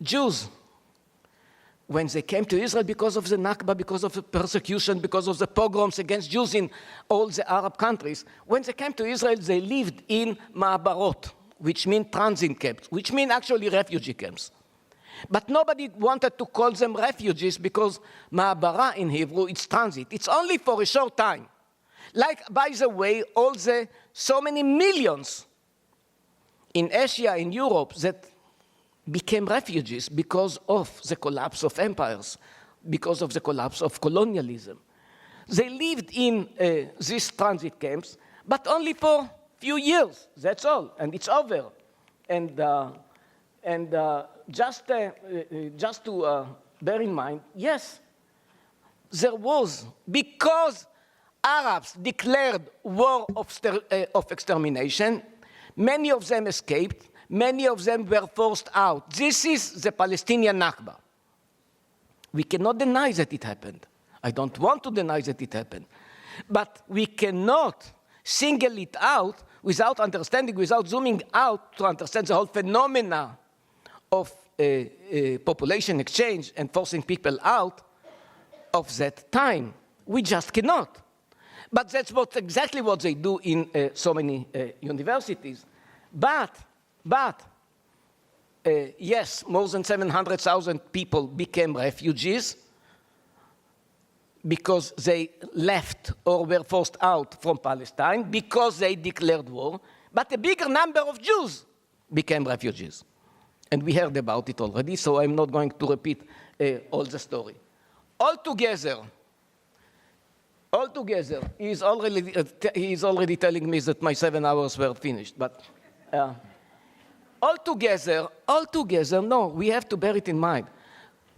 Jews. When they came to Israel because of the Nakba, because of the persecution, because of the pogroms against Jews in all the Arab countries, when they came to Israel, they lived in ma'abarot, which mean transit camps, which mean actually refugee camps. But nobody wanted to call them refugees because ma'abara in Hebrew, it's transit. It's only for a short time. Like, by the way, so many millions in Asia, in Europe, that became refugees because of the collapse of empires, because of the collapse of colonialism. They lived in these transit camps, but only for a few years, that's all, and it's over. Just to bear in mind, yes, there was, because Arabs declared war of extermination, many of them escaped, many of them were forced out. This is the Palestinian Nakba. We cannot deny that it happened. I don't want to deny that it happened. But we cannot single it out without understanding, without zooming out to understand the whole phenomena of population exchange and forcing people out of that time. We just cannot. But that's exactly what they do in so many universities. But yes, more than 700,000 people became refugees because they left or were forced out from Palestine because they declared war. But a bigger number of Jews became refugees. And we heard about it already, so I'm not going to repeat all the story. Altogether, he is already telling me that my 7 hours were finished. But altogether, no, we have to bear it in mind.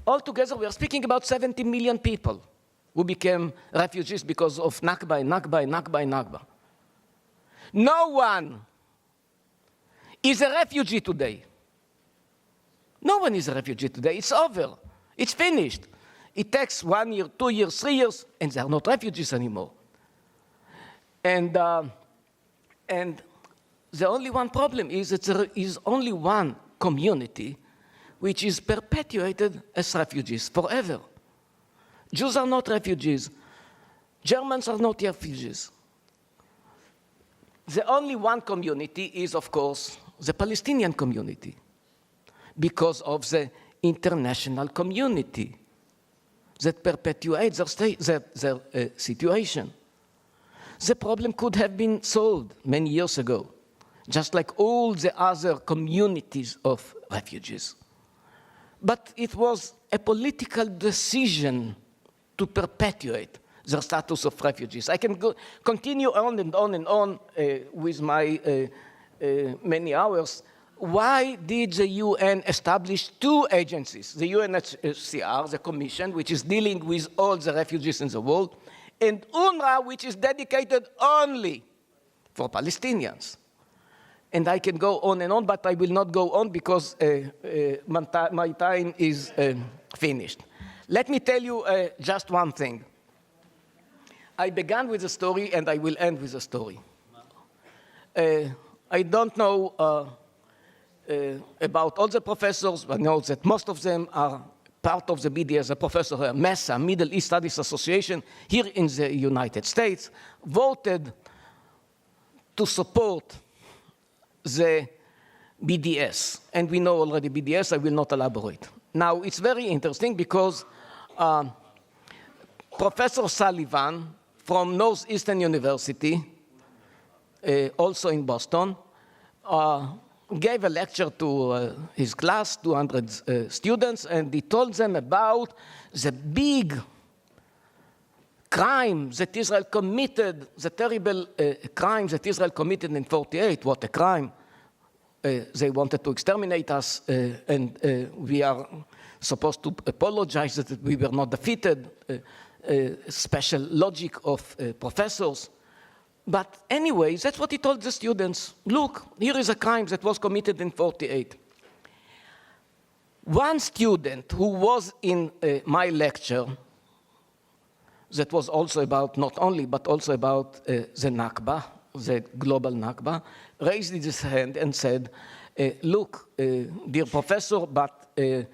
Altogether, we are speaking about 70 million people who became refugees because of Nakba. No one is a refugee today. No one is a refugee today. It's over. It's finished. It takes 1 year, 2 years, 3 years, and they are not refugees anymore. And the only one problem is that there is only one community which is perpetuated as refugees forever. Jews are not refugees. Germans are not refugees. The only one community is, of course, the Palestinian community, because of the international community that perpetuates their situation. The problem could have been solved many years ago, just like all the other communities of refugees. But it was a political decision to perpetuate their status of refugees. I can continue on and on and on with my many hours. Why did the UN establish 2 agencies? The UNHCR, the Commission, which is dealing with all the refugees in the world, and UNRWA, which is dedicated only for Palestinians. And I can go on and on, but I will not go on because my time is finished. Let me tell you just one thing. I began with a story, and I will end with a story. I don't know about all the professors, but I know that most of them are part of the BDS, the professor Mesa, Middle East Studies Association, here in the United States, voted to support the BDS. And we know already BDS, I will not elaborate. Now, it's very interesting because Professor Sullivan from Northeastern University, also in Boston, gave a lecture to his class, 200 students, and he told them about the big crime that Israel committed, the terrible crime that Israel committed in 1948. What a crime. They wanted to exterminate us, and we are supposed to apologize that we were not defeated. Special logic of professors. But anyway, that's what he told the students. Look, here is a crime that was committed in 48. One student who was in my lecture, that was also about, not only, but also about the Nakba, the global Nakba, raised his hand and said, look, dear professor, but a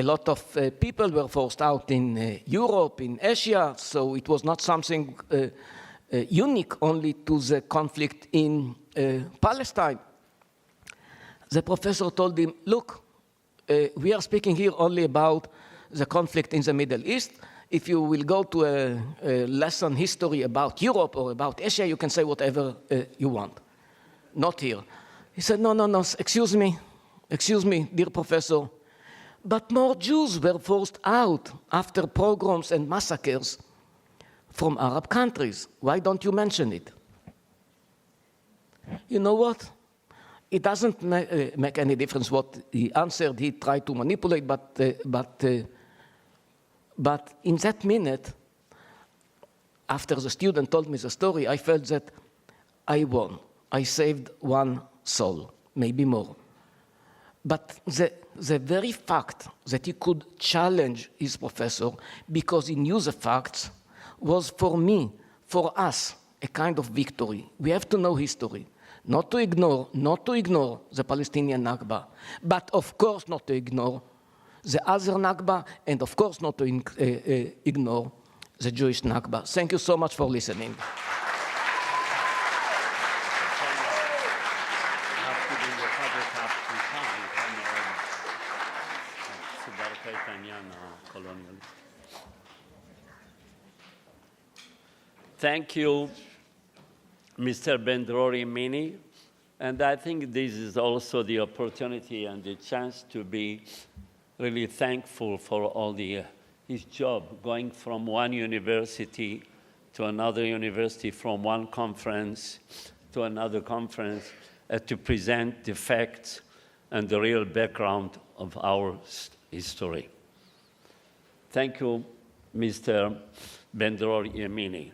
lot of people were forced out in Europe, in Asia, so it was not something unique only to the conflict in Palestine. The professor told him, look, we are speaking here only about the conflict in the Middle East. If you will go to a lesson history about Europe or about Asia, you can say whatever you want. Not here. He said, no, excuse me, dear professor, but more Jews were forced out after pogroms and massacres from Arab countries. Why don't you mention it? You know what? It doesn't make any difference what he answered. He tried to manipulate, but in that minute, after the student told me the story, I felt that I won. I saved one soul, maybe more. But the very fact that he could challenge his professor because he knew the facts was for me, for us, a kind of victory. We have to know history. Not to ignore the Palestinian Nakba, but of course not to ignore the other Nakba, and of course not to ignore the Jewish Nakba. Thank you so much for listening. Thank you, Mr. Ben-Dror Yemini, and I think this is also the opportunity and the chance to be really thankful for all his job, going from one university to another university, from one conference to another conference, to present the facts and the real background of our history. Thank you, Mr. Ben-Dror Yemini.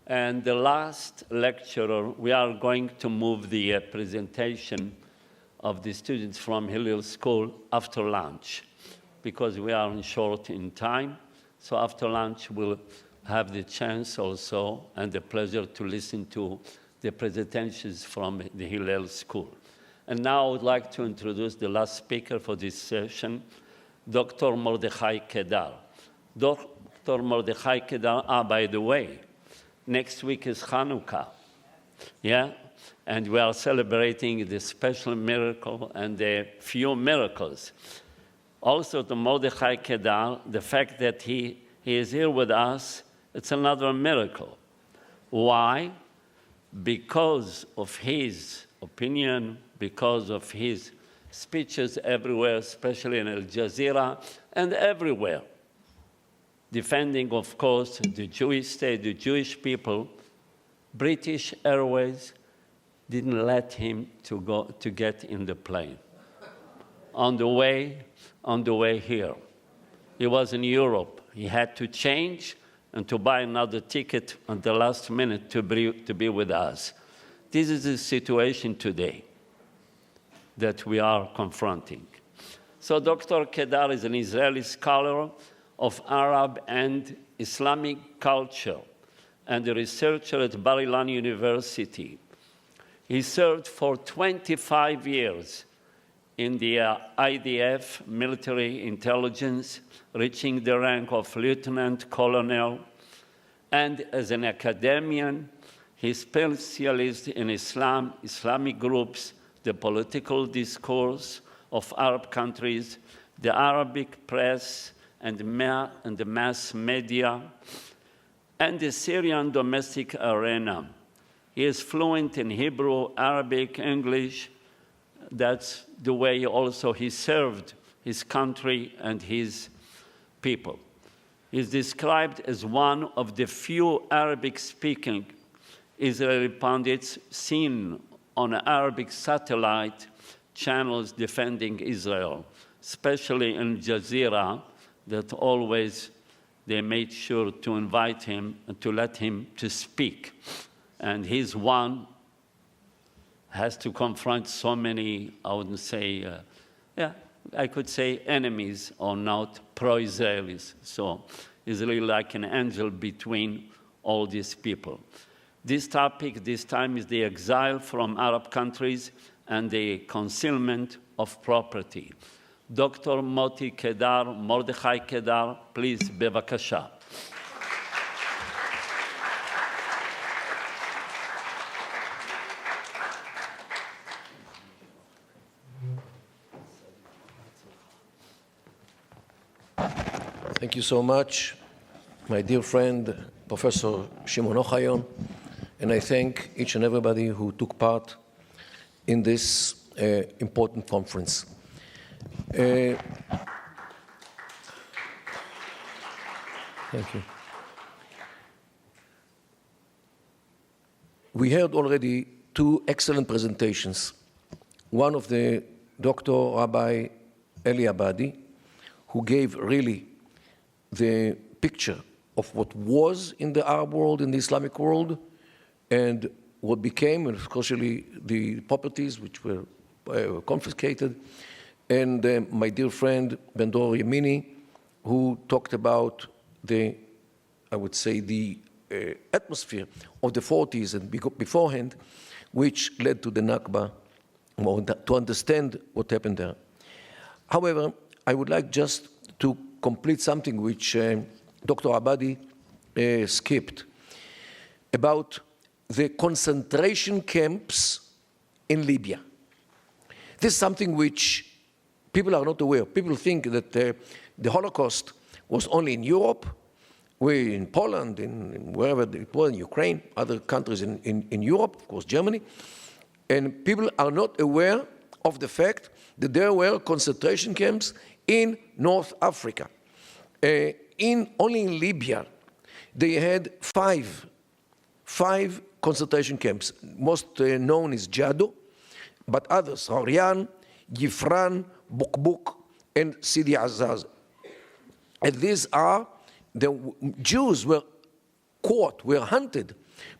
And the last lecturer, we are going to move the presentation of the students from Hillel School after lunch, because we are short in time. So after lunch, we'll have the chance also and the pleasure to listen to the presentations from the Hillel School. And now I would like to introduce the last speaker for this session, Dr. Mordechai Kedar. Dr. Mordechai Kedar, by the way, next week is Hanukkah, yeah? And we are celebrating the special miracle and the few miracles. Also, to Mordechai Kedar, the fact that he is here with us, it's another miracle. Why? Because of his opinion, because of his speeches everywhere, especially in Al Jazeera and everywhere, defending, of course, the Jewish state, the Jewish people. British Airways didn't let him to get in the plane. On the way here, he was in Europe. He had to change and to buy another ticket at the last minute to be with us. This is the situation today that we are confronting. So Dr. Kedar is an Israeli scholar of Arab and Islamic culture and a researcher at Bar-Ilan University. He served for 25 years in the IDF military intelligence, reaching the rank of lieutenant colonel. And as an academician, he specialized in Islamic groups, the political discourse of Arab countries, the Arabic press, and the mass media, and the Syrian domestic arena. He is fluent in Hebrew, Arabic, English. That's the way also he served his country and his people. He is described as one of the few Arabic-speaking Israeli pundits seen on Arabic satellite channels defending Israel, especially in Jazeera, that always they made sure to invite him and to let him to speak. And he's one has to confront so many, I wouldn't say, I could say enemies or not pro-Israelis. So he's really like an angel between all these people. This topic this time is the exile from Arab countries and the concealment of property. Dr. Moti Kedar, Mordechai Kedar, please, bevakasha. Thank you so much, my dear friend, Professor Shimon Ohayon, and I thank each and everybody who took part in this important conference. Thank you. We heard already two excellent presentations. One of the Dr. Rabbi Elie Abadie, who gave really the picture of what was in the Arab world, in the Islamic world, and what became, and especially the properties which were confiscated. And my dear friend Ben-Dror Yemini, who talked about the, I would say, the atmosphere of the 40s and beforehand, which led to the Nakba, to understand what happened there. However, I would like just to complete something which Dr. Abadie skipped about the concentration camps in Libya. This is something which people are not aware of. People think that the Holocaust was only in Europe, in Poland, in wherever it was, in Ukraine, other countries in Europe, of course, Germany. And people are not aware of the fact that there were concentration camps in North Africa. Only in Libya, they had five concentration camps. Most known is Jado, but others, Ohayon, Yifran, Bukbuk, and Sidi Azaz. And these are, the Jews were caught, were hunted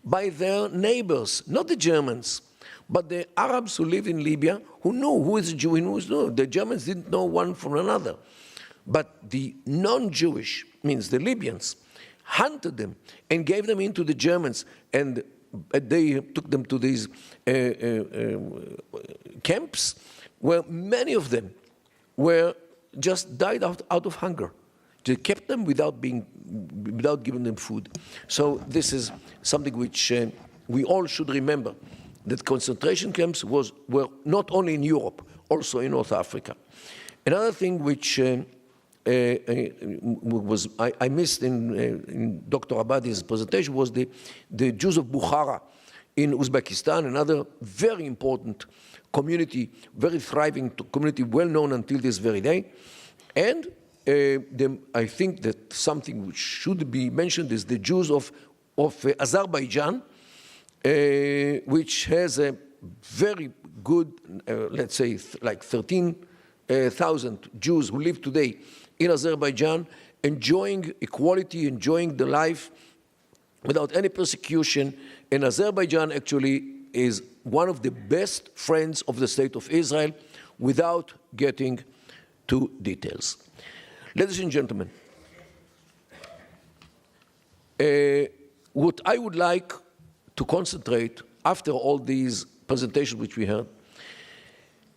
by their neighbors, not the Germans, but the Arabs who live in Libya, who knew who is Jew and who is not. The Germans didn't know one from another. But the non-Jewish, means the Libyans, hunted them and gave them into the Germans, and they took them to these camps where many of them were just died out of hunger. They kept them without giving them food. So this is something which we all should remember, that concentration camps were not only in Europe, also in North Africa. Another thing which I missed in Dr. Abadie's presentation was the Jews of Bukhara in Uzbekistan, another very important community, very thriving community, well known until this very day. And I think that something which should be mentioned is the Jews of Azerbaijan, which has a very good, let's say, like 13,000 Jews who live today in Azerbaijan, enjoying equality, enjoying the life without any persecution. And Azerbaijan actually is one of the best friends of the State of Israel, without getting to details. Ladies and gentlemen, what I would like to concentrate after all these presentations which we heard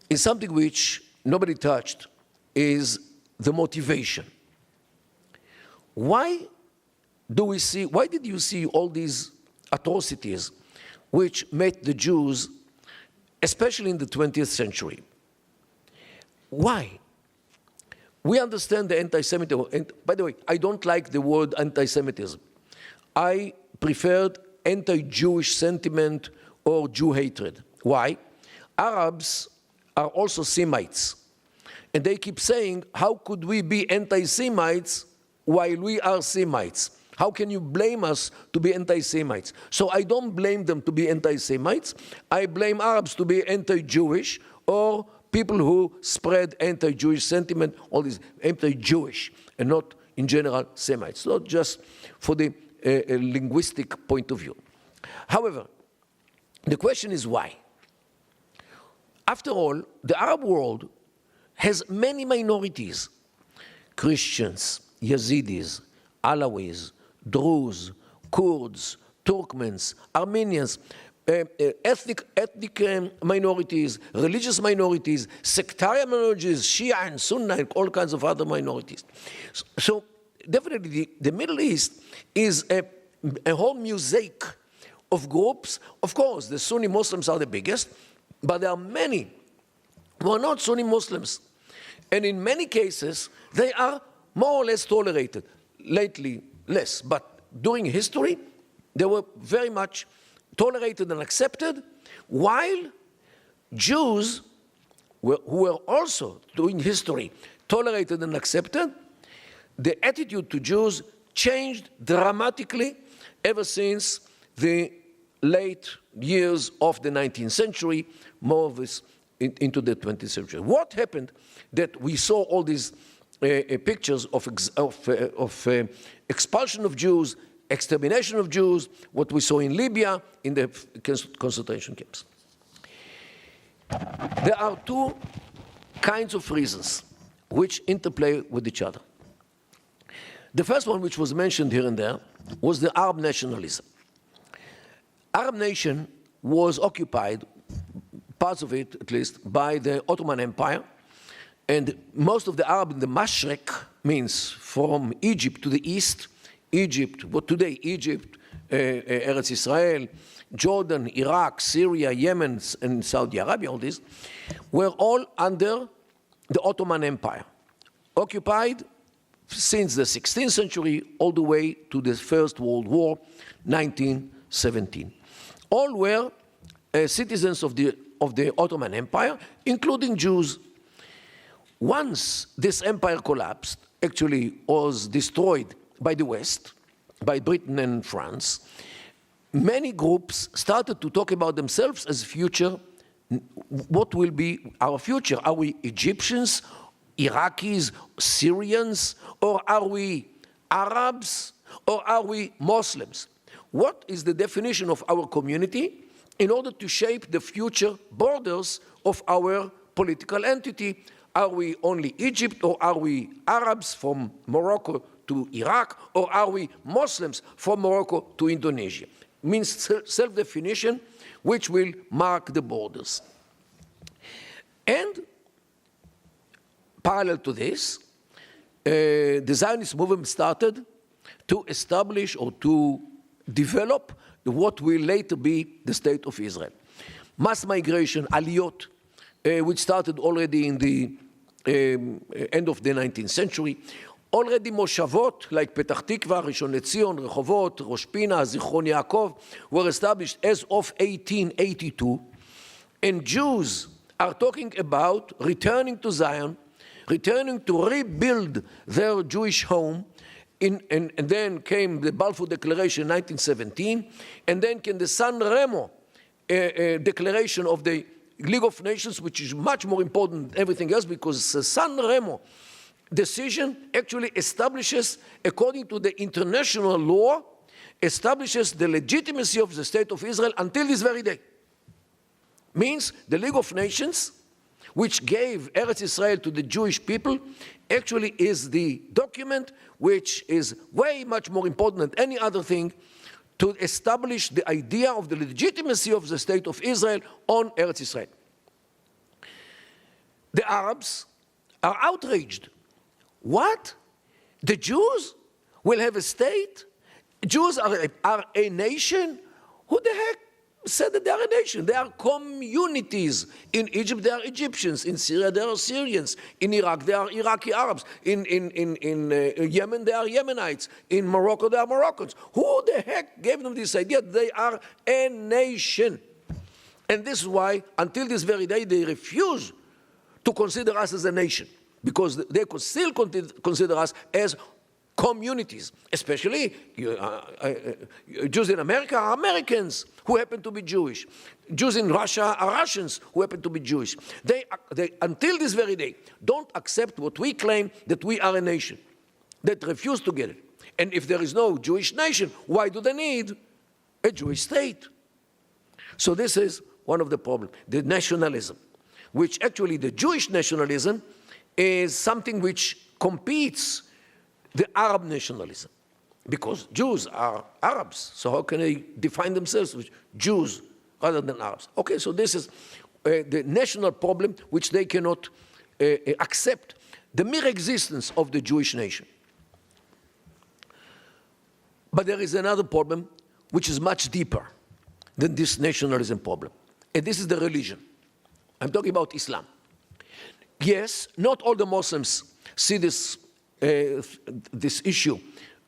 is something which nobody touched, is the motivation. Why did you see all these atrocities which made the Jews, especially in the 20th century? Why? We understand the anti-Semitism. And by the way, I don't like the word anti-Semitism. I preferred anti-Jewish sentiment or Jew hatred. Why? Arabs are also Semites. And they keep saying, how could we be anti-Semites while we are Semites? How can you blame us to be anti-Semites? So I don't blame them to be anti-Semites. I blame Arabs to be anti-Jewish, or people who spread anti-Jewish sentiment, all these anti-Jewish, and not in general Semites, not just for the linguistic point of view. However, the question is why? After all, the Arab world has many minorities: Christians, Yazidis, Alawis, Druze, Kurds, Turkmens, Armenians, ethnic minorities, religious minorities, sectarian minorities, Shia and Sunni, and all kinds of other minorities. So definitely the Middle East is a whole mosaic of groups. Of course, the Sunni Muslims are the biggest, but there are many who are not Sunni Muslims. And in many cases, they are more or less tolerated. Lately, less. But during history, they were very much tolerated and accepted, while Jews, who were also, during history, tolerated and accepted, the attitude to Jews changed dramatically ever since the late years of the 19th century, more of this into the 20th century. What happened that we saw all these pictures of expulsion of Jews, extermination of Jews, what we saw in Libya, in the concentration camps? There are two kinds of reasons which interplay with each other. The first one, which was mentioned here and there, was the Arab nationalism. Arab nation was occupied, parts of it at least, by the Ottoman Empire, and most of the Arab in the Mashreq, means from Egypt to the east, Egypt, what today Egypt, Eretz Israel, Jordan, Iraq, Syria, Yemen, and Saudi Arabia, all these, were all under the Ottoman Empire, occupied since the 16th century all the way to the First World War, 1917. All were citizens of the Ottoman Empire, including Jews. Once this empire collapsed, actually was destroyed by the West, by Britain and France, many groups started to talk about themselves as future. What will be our future? Are we Egyptians, Iraqis, Syrians, or are we Arabs, or are we Muslims? What is the definition of our community in order to shape the future borders of our political entity? Are we only Egypt, or are we Arabs from Morocco to Iraq, or are we Muslims from Morocco to Indonesia? Means self-definition, which will mark the borders. And parallel to this, the Zionist movement started to establish or to develop what will later be the State of Israel. Mass migration, aliyot, which started already in the end of the 19th century. Already moshavot like Petach Tikva, Rishon LeZion, Rehovot, Rosh Pina, Zichron Yaakov were established as of 1882. And Jews are talking about returning to Zion, returning to rebuild their Jewish home. And then came the Balfour Declaration in 1917, and then came the San Remo Declaration of the League of Nations, which is much more important than everything else, because the San Remo decision actually establishes, according to the international law, establishes the legitimacy of the State of Israel until this very day. Means the League of Nations, which gave Eretz Israel to the Jewish people, actually is the document which is way much more important than any other thing to establish the idea of the legitimacy of the State of Israel on Eretz Israel. The Arabs are outraged. What? The Jews will have a state? Jews are a nation? Who the heck said that they are a nation? They are communities. In Egypt, they are Egyptians. In Syria, they are Syrians. In Iraq, they are Iraqi Arabs. In Yemen, they are Yemenites. In Morocco, they are Moroccans. Who the heck gave them this idea? They are a nation. And this is why, until this very day, they refuse to consider us as a nation, because they could still consider us as communities, especially Jews in America are Americans who happen to be Jewish. Jews in Russia are Russians who happen to be Jewish. They until this very day, don't accept what we claim, that we are a nation, that refuse to get it. And if there is no Jewish nation, why do they need a Jewish state. So this is one of the problems, the nationalism, which actually the Jewish nationalism is something which competes the Arab nationalism, because Jews are Arabs, so how can they define themselves as Jews rather than Arabs? Okay, so this is the national problem which they cannot accept, the mere existence of the Jewish nation. But there is another problem which is much deeper than this nationalism problem, and this is the religion. I'm talking about Islam. Yes, not all the Muslims see this issue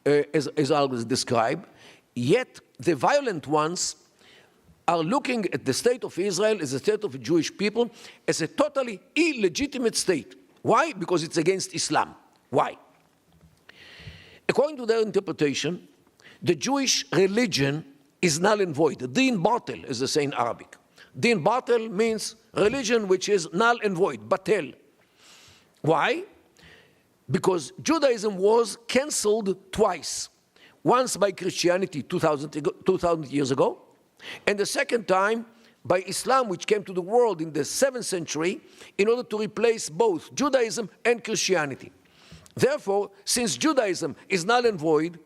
as I was described, yet the violent ones are looking at the state of Israel as a state of Jewish people as a totally illegitimate state. Why? Because it's against Islam. Why? According to their interpretation, the Jewish religion is null and void. Din batil, as they say in Arabic. Din batil means religion which is null and void, batel. Why? Because Judaism was cancelled twice. Once by Christianity 2,000 years ago, and the second time by Islam, which came to the world in the 7th century in order to replace both Judaism and Christianity. Therefore, since Judaism is null and void,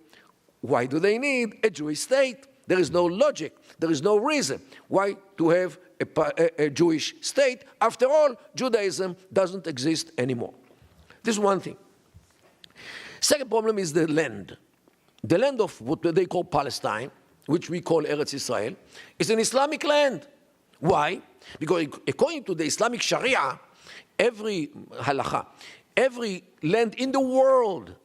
why do they need a Jewish state? There is no logic, there is no reason why to have a Jewish state. After all, Judaism doesn't exist anymore. This is one thing. Second problem is the land. The land of what they call Palestine, which we call Eretz Israel, is an Islamic land. Why? Because according to the Islamic Sharia, every halakha, every land in the world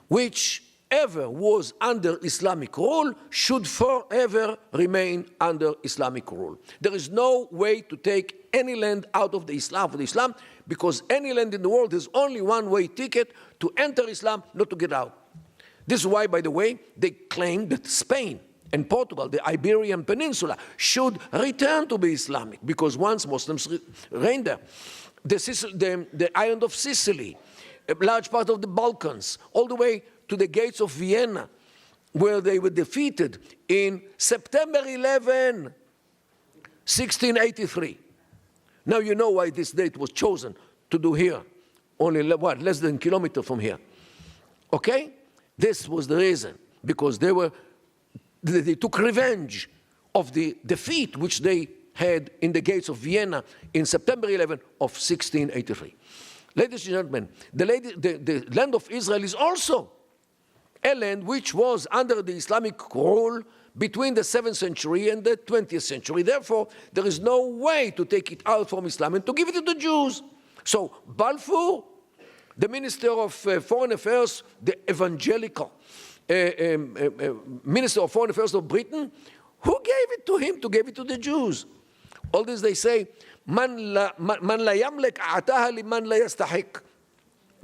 which ever was under Islamic rule should forever remain under Islamic rule. There is no way to take any land out of the Islam, because any land in the world has only one-way ticket to enter Islam, not to get out. This is why, by the way, they claim that Spain and Portugal, the Iberian Peninsula, should return to be Islamic, because once Muslims reigned there. The island of Sicily, a large part of the Balkans, all the way to the gates of Vienna, where they were defeated in September 11, 1683. Now you know why this date was chosen to do here, only less than a kilometer from here. Okay? This was the reason, because they took revenge of the defeat which they had in the gates of Vienna in September 11 of 1683. Ladies and gentlemen, the land of Israel is also a land which was under the Islamic rule between the 7th century and the 20th century. Therefore, there is no way to take it out from Islam and to give it to the Jews. So Balfour, the Minister of Foreign Affairs, the evangelical Minister of Foreign Affairs of Britain, who gave it to him to give it to the Jews? All this they say, man la yamlek a'ataha liman la yastahiq.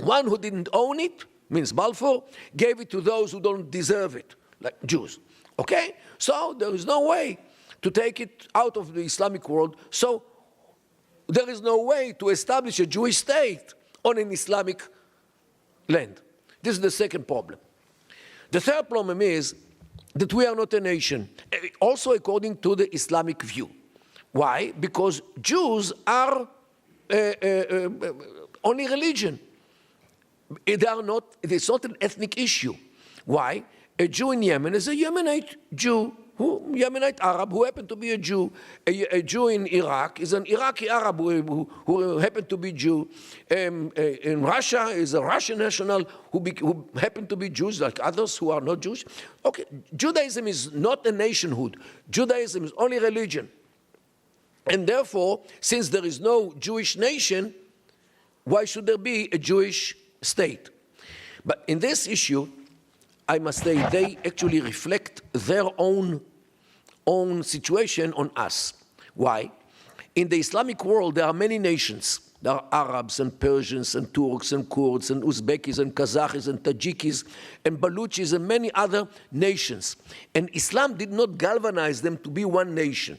One who didn't own it, means Balfour, gave it to those who don't deserve it, like Jews. Okay? So there is no way to take it out of the Islamic world. So there is no way to establish a Jewish state on an Islamic land. This is the second problem. The third problem is that we are not a nation, also according to the Islamic view. Why? Because Jews are only religion. It's not an ethnic issue. Why? A Jew in Yemen is a Yemenite Jew, Yemenite Arab who happened to be a Jew. A Jew in Iraq is an Iraqi Arab who happened to be Jew. In Russia is a Russian national who happened to be Jews, like others who are not Jewish. Okay, Judaism is not a nationhood. Judaism is only religion. And therefore, since there is no Jewish nation, why should there be a Jewish state? But in this issue, I must say, they actually reflect their own situation on us. Why? In the Islamic world, there are many nations. There are Arabs and Persians and Turks and Kurds and Uzbekis and Kazakhs and Tajikis and Baluchis and many other nations. And Islam did not galvanize them to be one nation.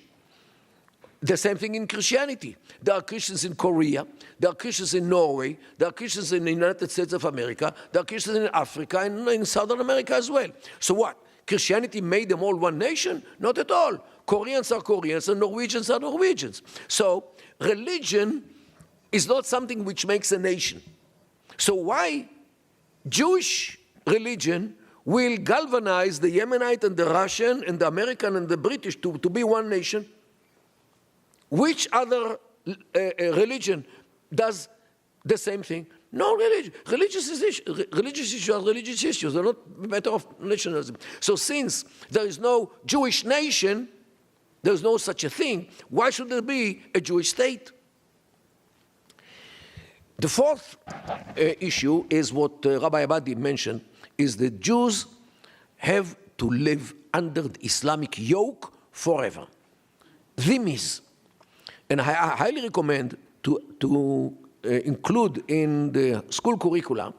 The same thing in Christianity. There are Christians in Korea, there are Christians in Norway, there are Christians in the United States of America, there are Christians in Africa and in Southern America as well. So what? Christianity made them all one nation? Not at all. Koreans are Koreans and Norwegians are Norwegians. So religion is not something which makes a nation. So why Jewish religion will galvanize the Yemenite and the Russian and the American and the British to be one nation? Which other religion does the same thing? No religion. Religious issues are religious issues. They're not a matter of nationalism. So since there is no Jewish nation, there is no such a thing, why should there be a Jewish state? The fourth issue is what Rabbi Abadie mentioned, is that Jews have to live under the Islamic yoke forever. Dhimis. And I highly recommend to include in the school curricula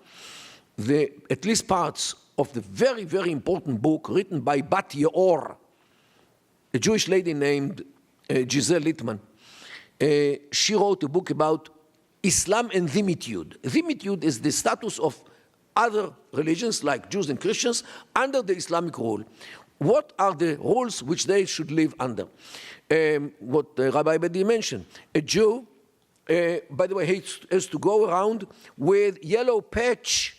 at least parts of the very, very important book written by Bat Yaor, a Jewish lady named Giselle Littman. She wrote a book about Islam and dhimitude. Dhimitude is the status of other religions like Jews and Christians under the Islamic rule. What are the rules which they should live under? What Rabbi Abadie mentioned. A Jew, by the way, has to go around with yellow patch.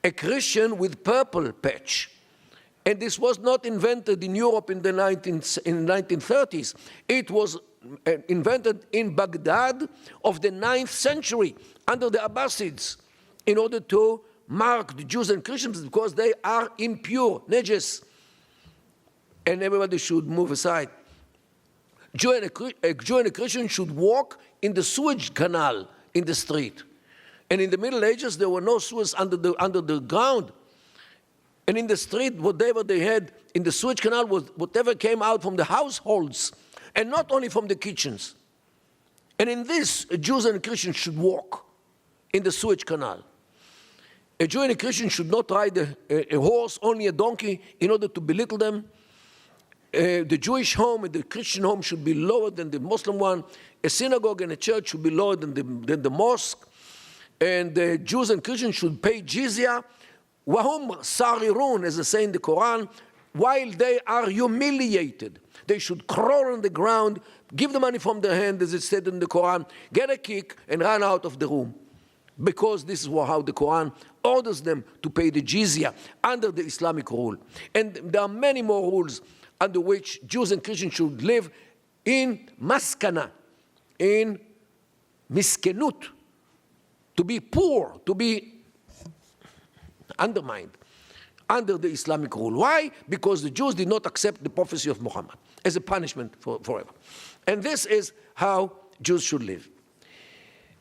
A Christian with purple patch. And this was not invented in Europe in the 1930s. It was invented in Baghdad of the 9th century under the Abbasids in order to mark the Jews and Christians because they are impure, najas. And everybody should move aside. A Jew and a Christian should walk in the sewage canal in the street. And in the Middle Ages, there were no sewers under the ground. And in the street, whatever they had in the sewage canal was whatever came out from the households, and not only from the kitchens. And in this, Jews and Christians should walk in the sewage canal. A Jew and a Christian should not ride a horse, only a donkey, in order to belittle them. The Jewish home and the Christian home should be lower than the Muslim one. A synagogue and a church should be lower than the mosque. And the Jews and Christians should pay jizya, wahum sarirun, as they say in the Quran, while they are humiliated. They should crawl on the ground, give the money from their hand, as it said in the Quran, get a kick, and run out of the room. Because this is how the Quran orders them to pay the jizya under the Islamic rule. And there are many more rules under which Jews and Christians should live in maskana, in miskenut, to be poor, to be undermined under the Islamic rule. Why? Because the Jews did not accept the prophecy of Muhammad as a punishment forever. And this is how Jews should live.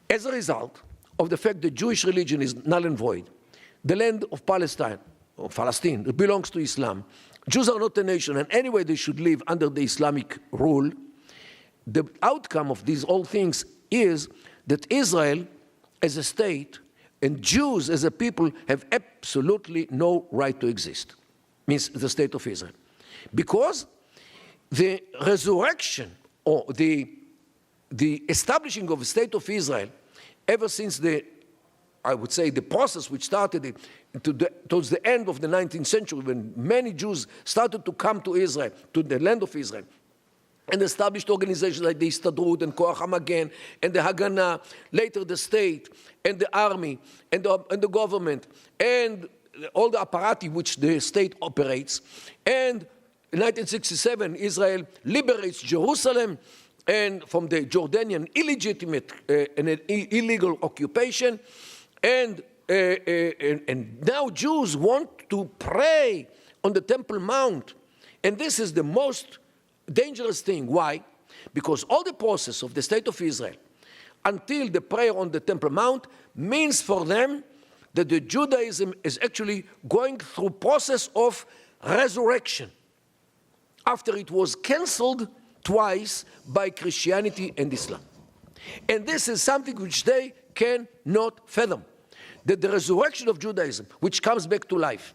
As a result of the fact that Jewish religion is null and void, the land of Palestine, or Palestine, it belongs to Islam. Jews are not a nation, and anyway they should live under the Islamic rule. The outcome of these all things is that Israel as a state and Jews as a people have absolutely no right to exist. Means the state of Israel. Because the resurrection or the establishing of the state of Israel ever since I would say the process which started towards the end of the 19th century when many Jews started to come to Israel, to the land of Israel, and established organizations like the Histadrut and Koach HaMagen and the Haganah, later the state and the army and the government and all the apparati which the state operates. And in 1967, Israel liberates Jerusalem and from the Jordanian illegitimate and illegal occupation. And now Jews want to pray on the Temple Mount. And this is the most dangerous thing. Why? Because all the process of the state of Israel until the prayer on the Temple Mount means for them that the Judaism is actually going through process of resurrection after it was cancelled twice by Christianity and Islam. And this is something which they cannot fathom, that the resurrection of Judaism, which comes back to life.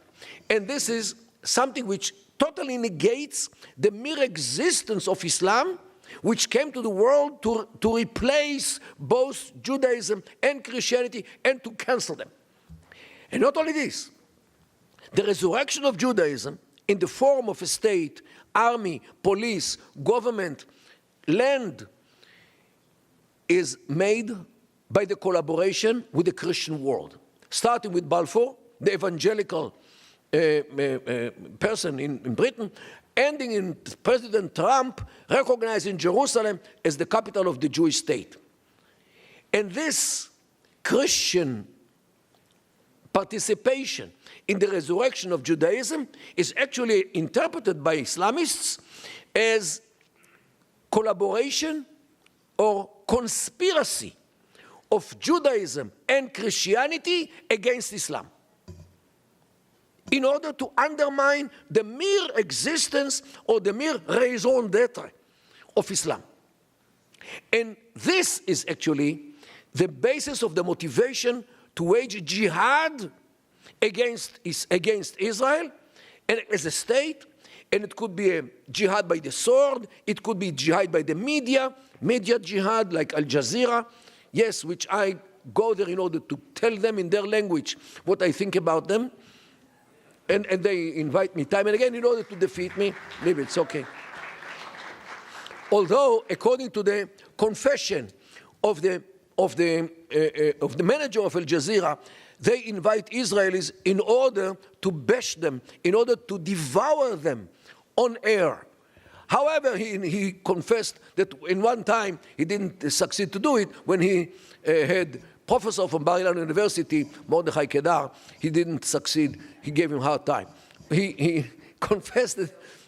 And this is something which totally negates the mere existence of Islam, which came to the world to replace both Judaism and Christianity and to cancel them. And not only this, the resurrection of Judaism in the form of a state, army, police, government, land, is made by the collaboration with the Christian world. Starting with Balfour, the evangelical person in Britain, ending in President Trump recognizing Jerusalem as the capital of the Jewish state. And this Christian participation in the resurrection of Judaism is actually interpreted by Islamists as collaboration or conspiracy of Judaism and Christianity against Islam, in order to undermine the mere existence or the mere raison d'etre of Islam. And this is actually the basis of the motivation to wage jihad against Israel and as a state. And it could be a jihad by the sword, it could be jihad by the media jihad like Al Jazeera, yes, which I go there in order to tell them in their language what I think about them. And they invite me time and again in order to defeat me. Maybe it's okay. Although, according to the confession of the manager of Al Jazeera, they invite Israelis in order to bash them, in order to devour them on air. However, he confessed that in one time he didn't succeed to do it when he had professor from Bar-Ilan University, Mordechai Kedar. He didn't succeed. He gave him a hard time. He confessed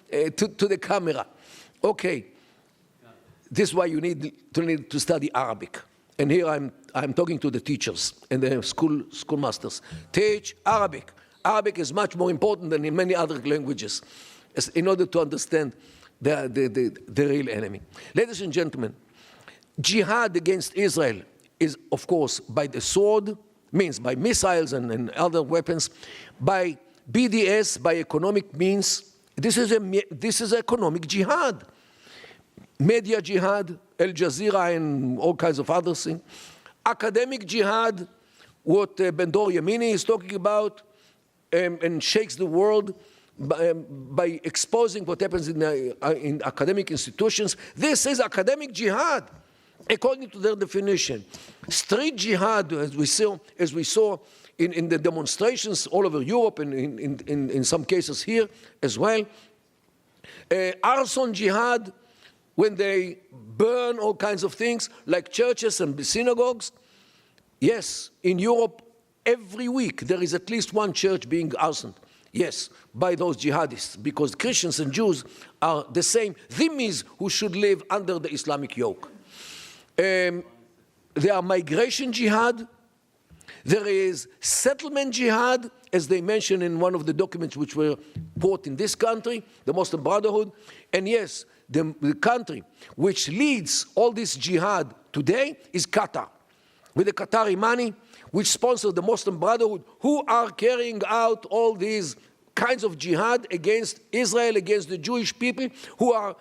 it to the camera. Okay, this is why you need to study Arabic. And here I'm talking to the teachers and the schoolmasters. Teach Arabic. Arabic is much more important than in many other languages, in order to understand the real enemy. Ladies and gentlemen, jihad against Israel is, of course, by the sword, means by missiles and other weapons, by BDS, by economic means. This is economic jihad. Media jihad, Al Jazeera and all kinds of other things. Academic jihad, what Ben-Dror Yemini is talking about, and shakes the world by exposing what happens in academic institutions. This is academic jihad, according to their definition. Street jihad, as we saw in the demonstrations all over Europe and in some cases here as well. Arson jihad, when they burn all kinds of things like churches and synagogues. Yes, in Europe, every week there is at least one church being arsoned. Yes, by those jihadists, because Christians and Jews are the same dhimmis who should live under the Islamic yoke. There are migration jihad. There is settlement jihad, as they mentioned in one of the documents which were brought in this country, the Muslim Brotherhood. And yes, the country which leads all this jihad today is Qatar, with the Qatari money, which sponsor the Muslim Brotherhood, who are carrying out all these kinds of jihad against Israel, against the Jewish people, who are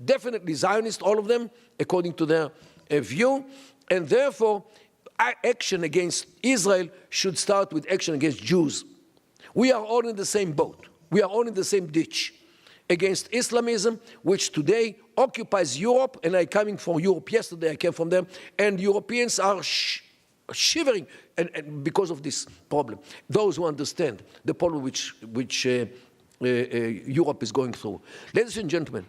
definitely Zionist, all of them, according to their view. And therefore, action against Israel should start with action against Jews. We are all in the same boat. We are all in the same ditch against Islamism, which today occupies Europe, and I'm coming from Europe yesterday, I came from them, and Europeans are shivering and because of this problem. Those who understand the problem which Europe is going through. Ladies and gentlemen,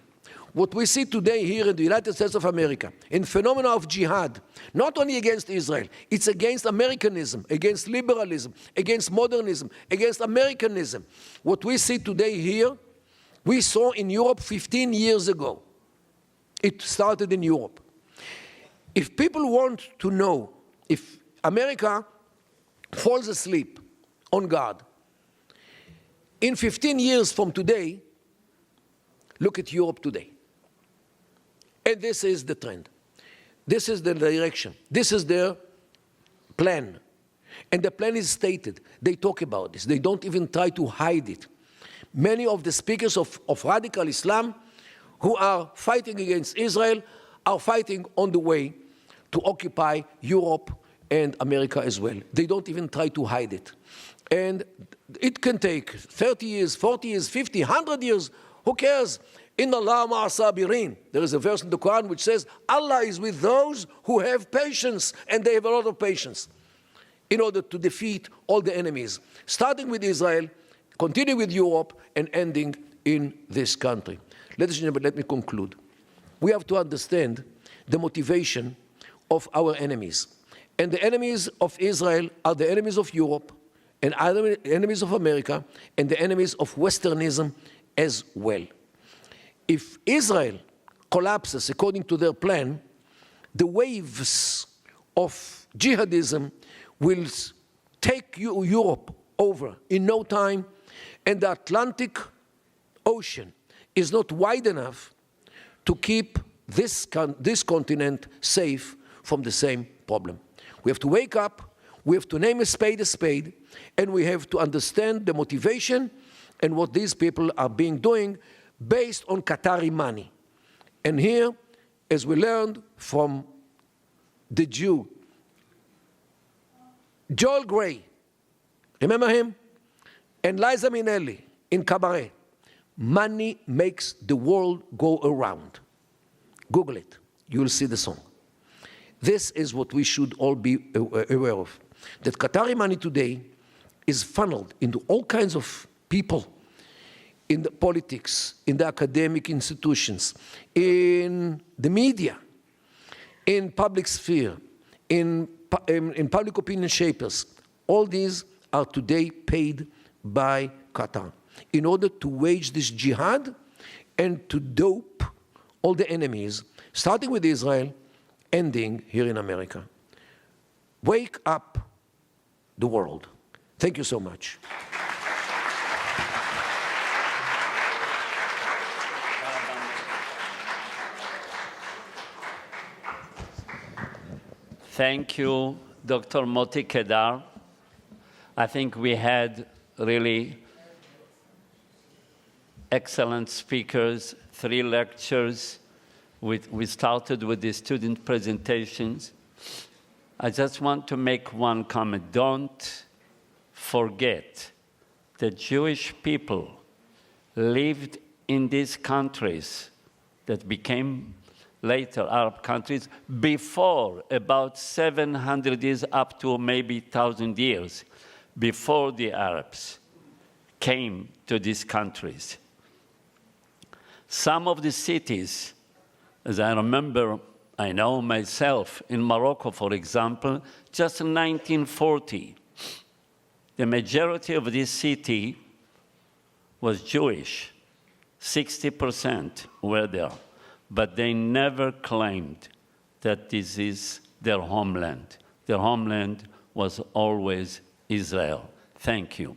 what we see today here in the United States of America, in phenomena of jihad, not only against Israel, it's against Americanism, against liberalism, against modernism, against Americanism. What we see today here, we saw in Europe 15 years ago. It started in Europe. If people want to know if America falls asleep on God, in 15 years from today, look at Europe today. And this is the trend. This is the direction. This is their plan. And the plan is stated. They talk about this. They don't even try to hide it. Many of the speakers of radical Islam who are fighting against Israel are fighting on the way to occupy Europe and America as well. They don't even try to hide it. And it can take 30 years, 40 years, 50, 100 years. Who cares? Inna Allah ma'a sabirin. There is a verse in the Quran which says, Allah is with those who have patience, and they have a lot of patience in order to defeat all the enemies, starting with Israel, continuing with Europe, and ending in this country. Ladies and gentlemen, let me conclude. We have to understand the motivation of our enemies. And the enemies of Israel are the enemies of Europe, and other enemies of America, and the enemies of Westernism as well. If Israel collapses according to their plan, the waves of jihadism will take Europe over in no time, and the Atlantic Ocean is not wide enough to keep this continent safe from the same problem. We have to wake up, we have to name a spade, and we have to understand the motivation and what these people are doing based on Qatari money. And here, as we learned from the Jew, Joel Gray, remember him? And Liza Minnelli in Cabaret. Money makes the world go around. Google it. You'll see the song. This is what we should all be aware of. That Qatari money today is funneled into all kinds of people in the politics, in the academic institutions, in the media, in public sphere, in public opinion shapers. All these are today paid by Qatar in order to wage this jihad and to dope all the enemies, starting with Israel, ending here in America. Wake up the world. Thank you so much. Thank you, Dr. Moti Kedar. I think we had really excellent speakers, 3 lectures. We started with the student presentations. I just want to make one comment. Don't forget that Jewish people lived in these countries that became later Arab countries before, about 700 years up to maybe 1,000 years, before the Arabs came to these countries. Some of the cities, as I remember, I know myself, in Morocco, for example, just in 1940, the majority of this city was Jewish. 60% were there. But they never claimed that this is their homeland. Their homeland was always Israel. Thank you.